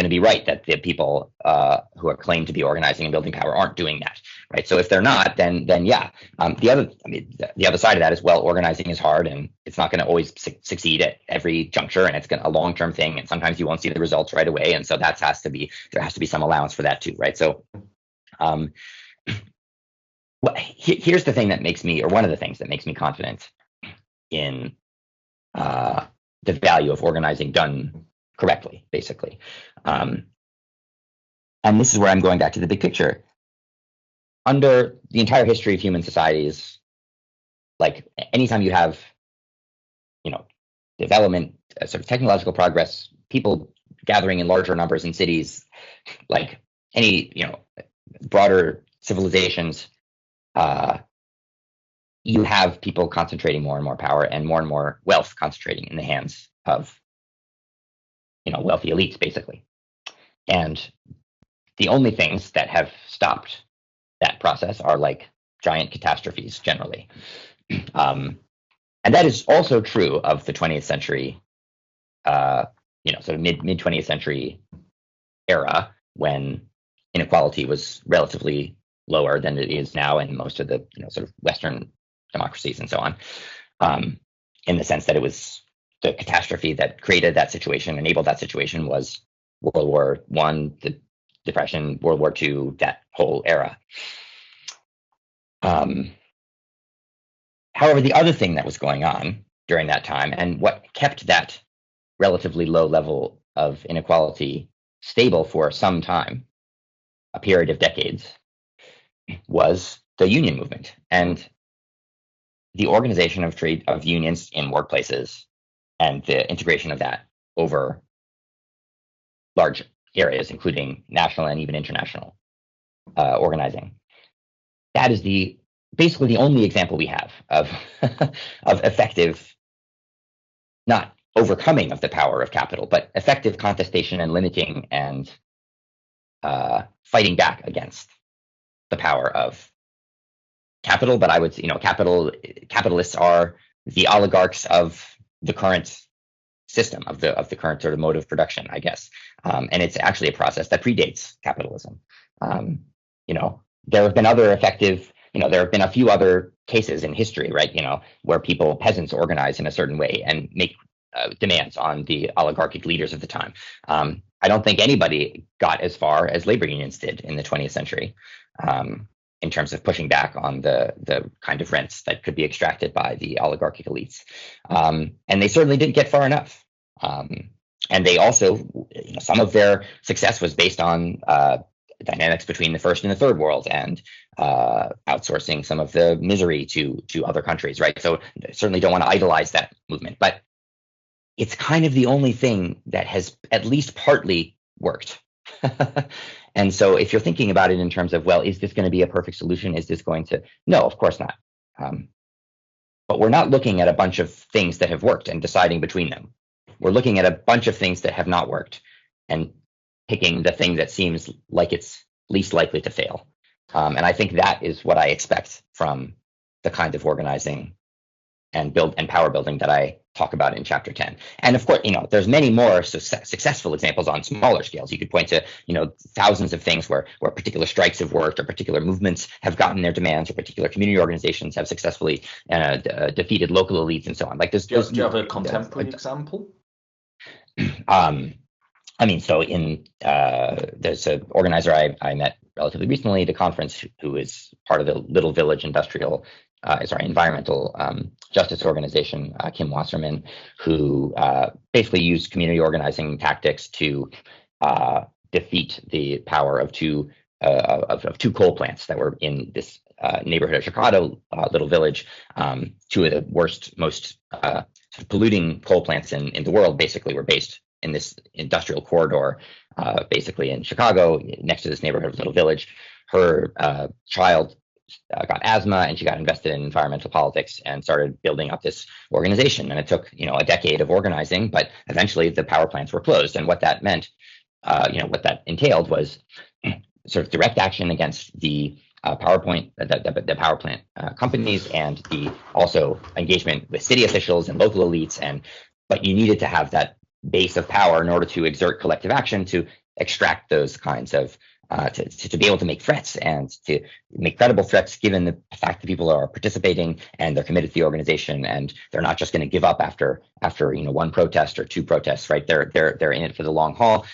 be right, that the people who are claimed to be organizing and building power aren't doing that, right? So if they're not, then the other side of that is, well, organizing is hard and it's not going to always succeed at every juncture, and it's a long-term thing, and sometimes you won't see the results right away, and so there has to be some allowance for that too, right? So here's the thing that makes me, or one of the things that makes me confident in the value of organizing done correctly, basically. And this is where I'm going back to the big picture. Under the entire history of human societies, like anytime you have, development, sort of technological progress, people gathering in larger numbers in cities, like any, broader civilizations, you have people concentrating more and more power and more wealth concentrating in the hands of, wealthy elites, basically. And the only things that have stopped that process are like giant catastrophes generally. And that is also true of the 20th century, sort of mid 20th century era, when inequality was relatively lower than it is now in most of the sort of Western democracies and so on. In the sense that it was the catastrophe that created that situation, enabled that situation, was World War I, the Depression, World War II, that whole era. However, the other thing that was going on during that time, and what kept that relatively low level of inequality stable for some time, a period of decades, was the union movement and the organization of unions in workplaces, and the integration of that over large areas, including national and even international organizing. That is basically the only example we have of of effective, not overcoming of the power of capital, but effective contestation and limiting and fighting back against the power of capital. But I would, capitalists are the oligarchs of the current system, of the current sort of mode of production, I guess. And it's actually a process that predates capitalism. There have been other effective, there have been a few other cases in history, right? Where peasants organize in a certain way and make demands on the oligarchic leaders of the time. I don't think anybody got as far as labor unions did in the 20th century in terms of pushing back on the kind of rents that could be extracted by the oligarchic elites. And they certainly didn't get far enough. And they also, some of their success was based on dynamics between the first and the third world, and outsourcing some of the misery to other countries, right? So I certainly don't want to idolize that movement, but it's kind of the only thing that has at least partly worked. And so if you're thinking about it in terms of, well, is this going to be a perfect solution? Is this going to? No, of course not. But we're not looking at a bunch of things that have worked and deciding between them. we're looking at a bunch of things that have not worked and picking the thing that seems like it's least likely to fail. And I think that is what I expect from the kind of organizing and power building that I talk about in chapter 10. And of course, there's many more successful examples on smaller scales. You could point to, thousands of things where particular strikes have worked, or particular movements have gotten their demands, or particular community organizations have successfully defeated local elites and so on. Like this. Do you have a contemporary example? So there's an organizer I met relatively recently at a conference who is part of the Little Village environmental justice organization, Kim Wasserman, who basically used community organizing tactics to defeat the power of two coal plants that were in this neighborhood of Chicago, Little Village. Two of the worst, most polluting coal plants in the world basically were based in this industrial corridor, basically in Chicago, next to this neighborhood of Little Village. Her child got asthma, and she got invested in environmental politics and started building up this organization. And it took, a decade of organizing, but eventually the power plants were closed. And what that meant, what that entailed was sort of direct action against the power plant companies, and the also engagement with city officials and local elites. But you needed to have that base of power in order to exert collective action to extract those kinds of to be able to make threats, and to make credible threats, given the fact that people are participating and they're committed to the organization, and they're not just going to give up after one protest or two protests, right? They're in it for the long haul.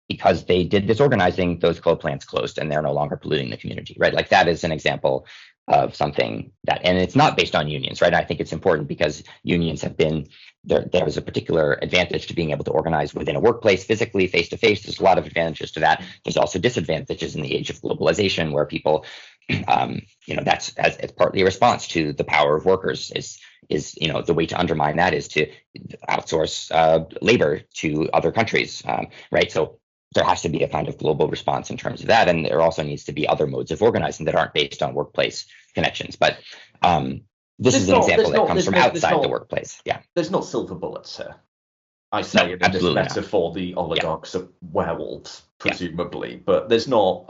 Because they did this organizing, those coal plants closed, and they're no longer polluting the community, right? Like that is an example of something that, and it's not based on unions, right? I think it's important because unions have been there's a particular advantage to being able to organize within a workplace physically, face to face. There's a lot of advantages to that. There's also disadvantages in the age of globalization, where people, that's as partly a response to the power of workers. Is the way to undermine that is to outsource labor to other countries, right? So there has to be a kind of global response in terms of that, and there also needs to be other modes of organizing that aren't based on workplace connections. But this is an example that comes from outside the workplace. Yeah, there's not silver bullets here. I say it in this metaphor, the oligarchs are werewolves, presumably, but there's not.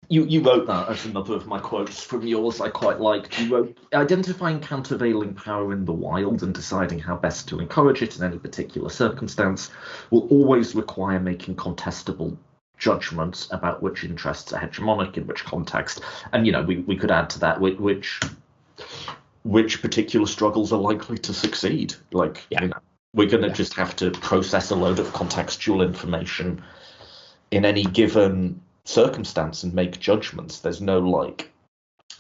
You wrote that as another of my quotes from yours I quite liked. You wrote, identifying countervailing power in the wild and deciding how best to encourage it in any particular circumstance will always require making contestable judgments about which interests are hegemonic in which context. And, we could add to that which particular struggles are likely to succeed. We're going to just have to process a load of contextual information in any given circumstance and make judgments. There's no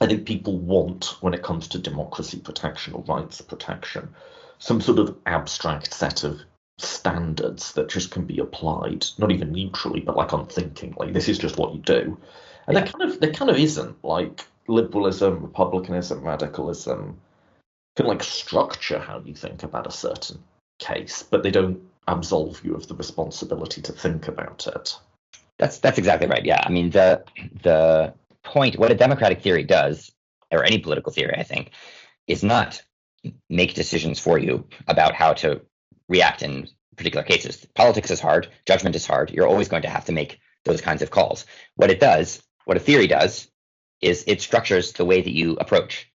I think people want, when it comes to democracy protection or rights protection, some sort of abstract set of standards that just can be applied, not even neutrally, but unthinkingly. This is just what you do. And there kind of isn't. Liberalism, republicanism, radicalism can structure how you think about a certain case, but they don't absolve you of the responsibility to think about it. That's exactly right. Yeah, I mean the point, what a democratic theory does, or any political theory, I think, is not make decisions for you about how to react in particular cases. Politics is hard, judgment is hard. You're always going to have to make those kinds of calls. What a theory does, is it structures the way that you approach.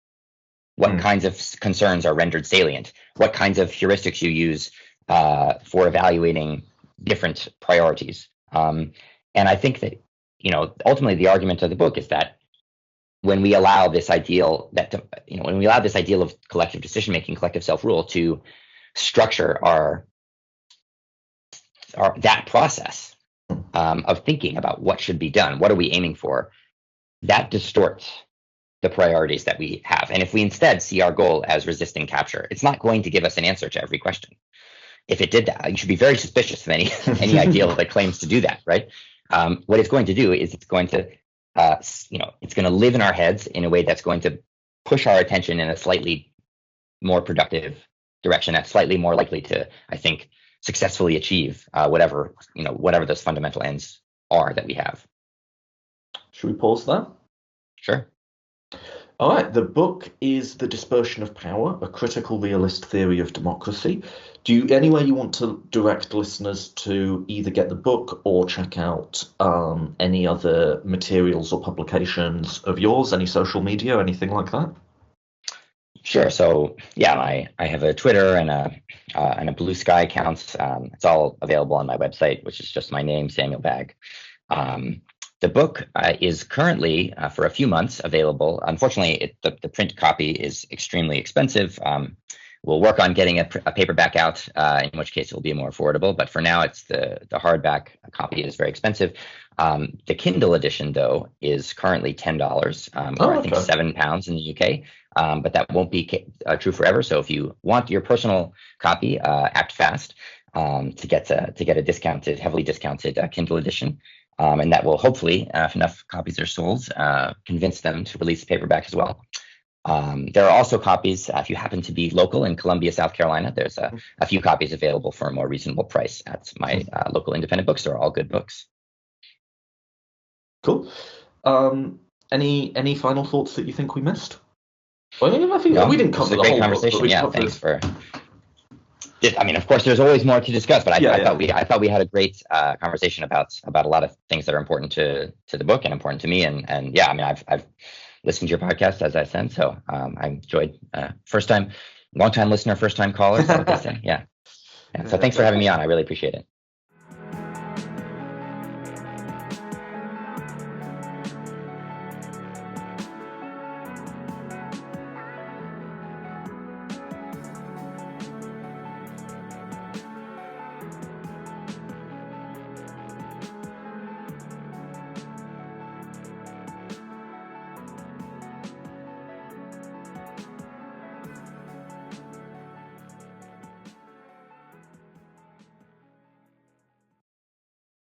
What kinds of concerns are rendered salient? What kinds of heuristics you use for evaluating different priorities? And I think that, ultimately the argument of the book is that when we allow this ideal of collective decision making, collective self-rule to structure that process of thinking about what should be done, what are we aiming for, that distorts the priorities that we have. And if we instead see our goal as resisting capture, it's not going to give us an answer to every question. If it did that, you should be very suspicious of any ideal that claims to do that, right? What it's going to do is it's going to live in our heads in a way that's going to push our attention in a slightly more productive direction, that's slightly more likely to, I think, successfully achieve whatever those fundamental ends are that we have. Should we pause there? Sure. All right, the book is The Dispersion of Power, A Critical Realist Theory of Democracy. Anywhere you want to direct listeners to either get the book or check out any other materials or publications of yours, any social media, anything like that? Sure. So yeah, I have a Twitter and a Blue Sky account. It's all available on my website, which is just my name, Samuel Bagg. The book is currently, for a few months, available. Unfortunately, the print copy is extremely expensive. We'll work on getting a paperback out, in which case it will be more affordable. But for now, it's the hardback copy is very expensive. The Kindle edition, though, is currently $10, or I think £7 in the UK. But that won't be true forever. So if you want your personal copy, act fast to get a discounted, heavily discounted Kindle edition. And that will hopefully, if enough copies are sold, convince them to release the paperback as well. There are also copies, if you happen to be local in Columbia, South Carolina, there's a few copies available for a more reasonable price at my local independent bookstore, all good books. Cool. Any final thoughts that you think we missed? Well, I think we didn't cover the whole conversation. Book, Thanks for. I mean, of course, there's always more to discuss, but I thought we had a great conversation about a lot of things that are important to the book and important to me. And yeah, I mean, I've listened to your podcast, as I said, so I enjoyed long time listener, first time caller. So what they say. Yeah. So thanks for having me on. I really appreciate it.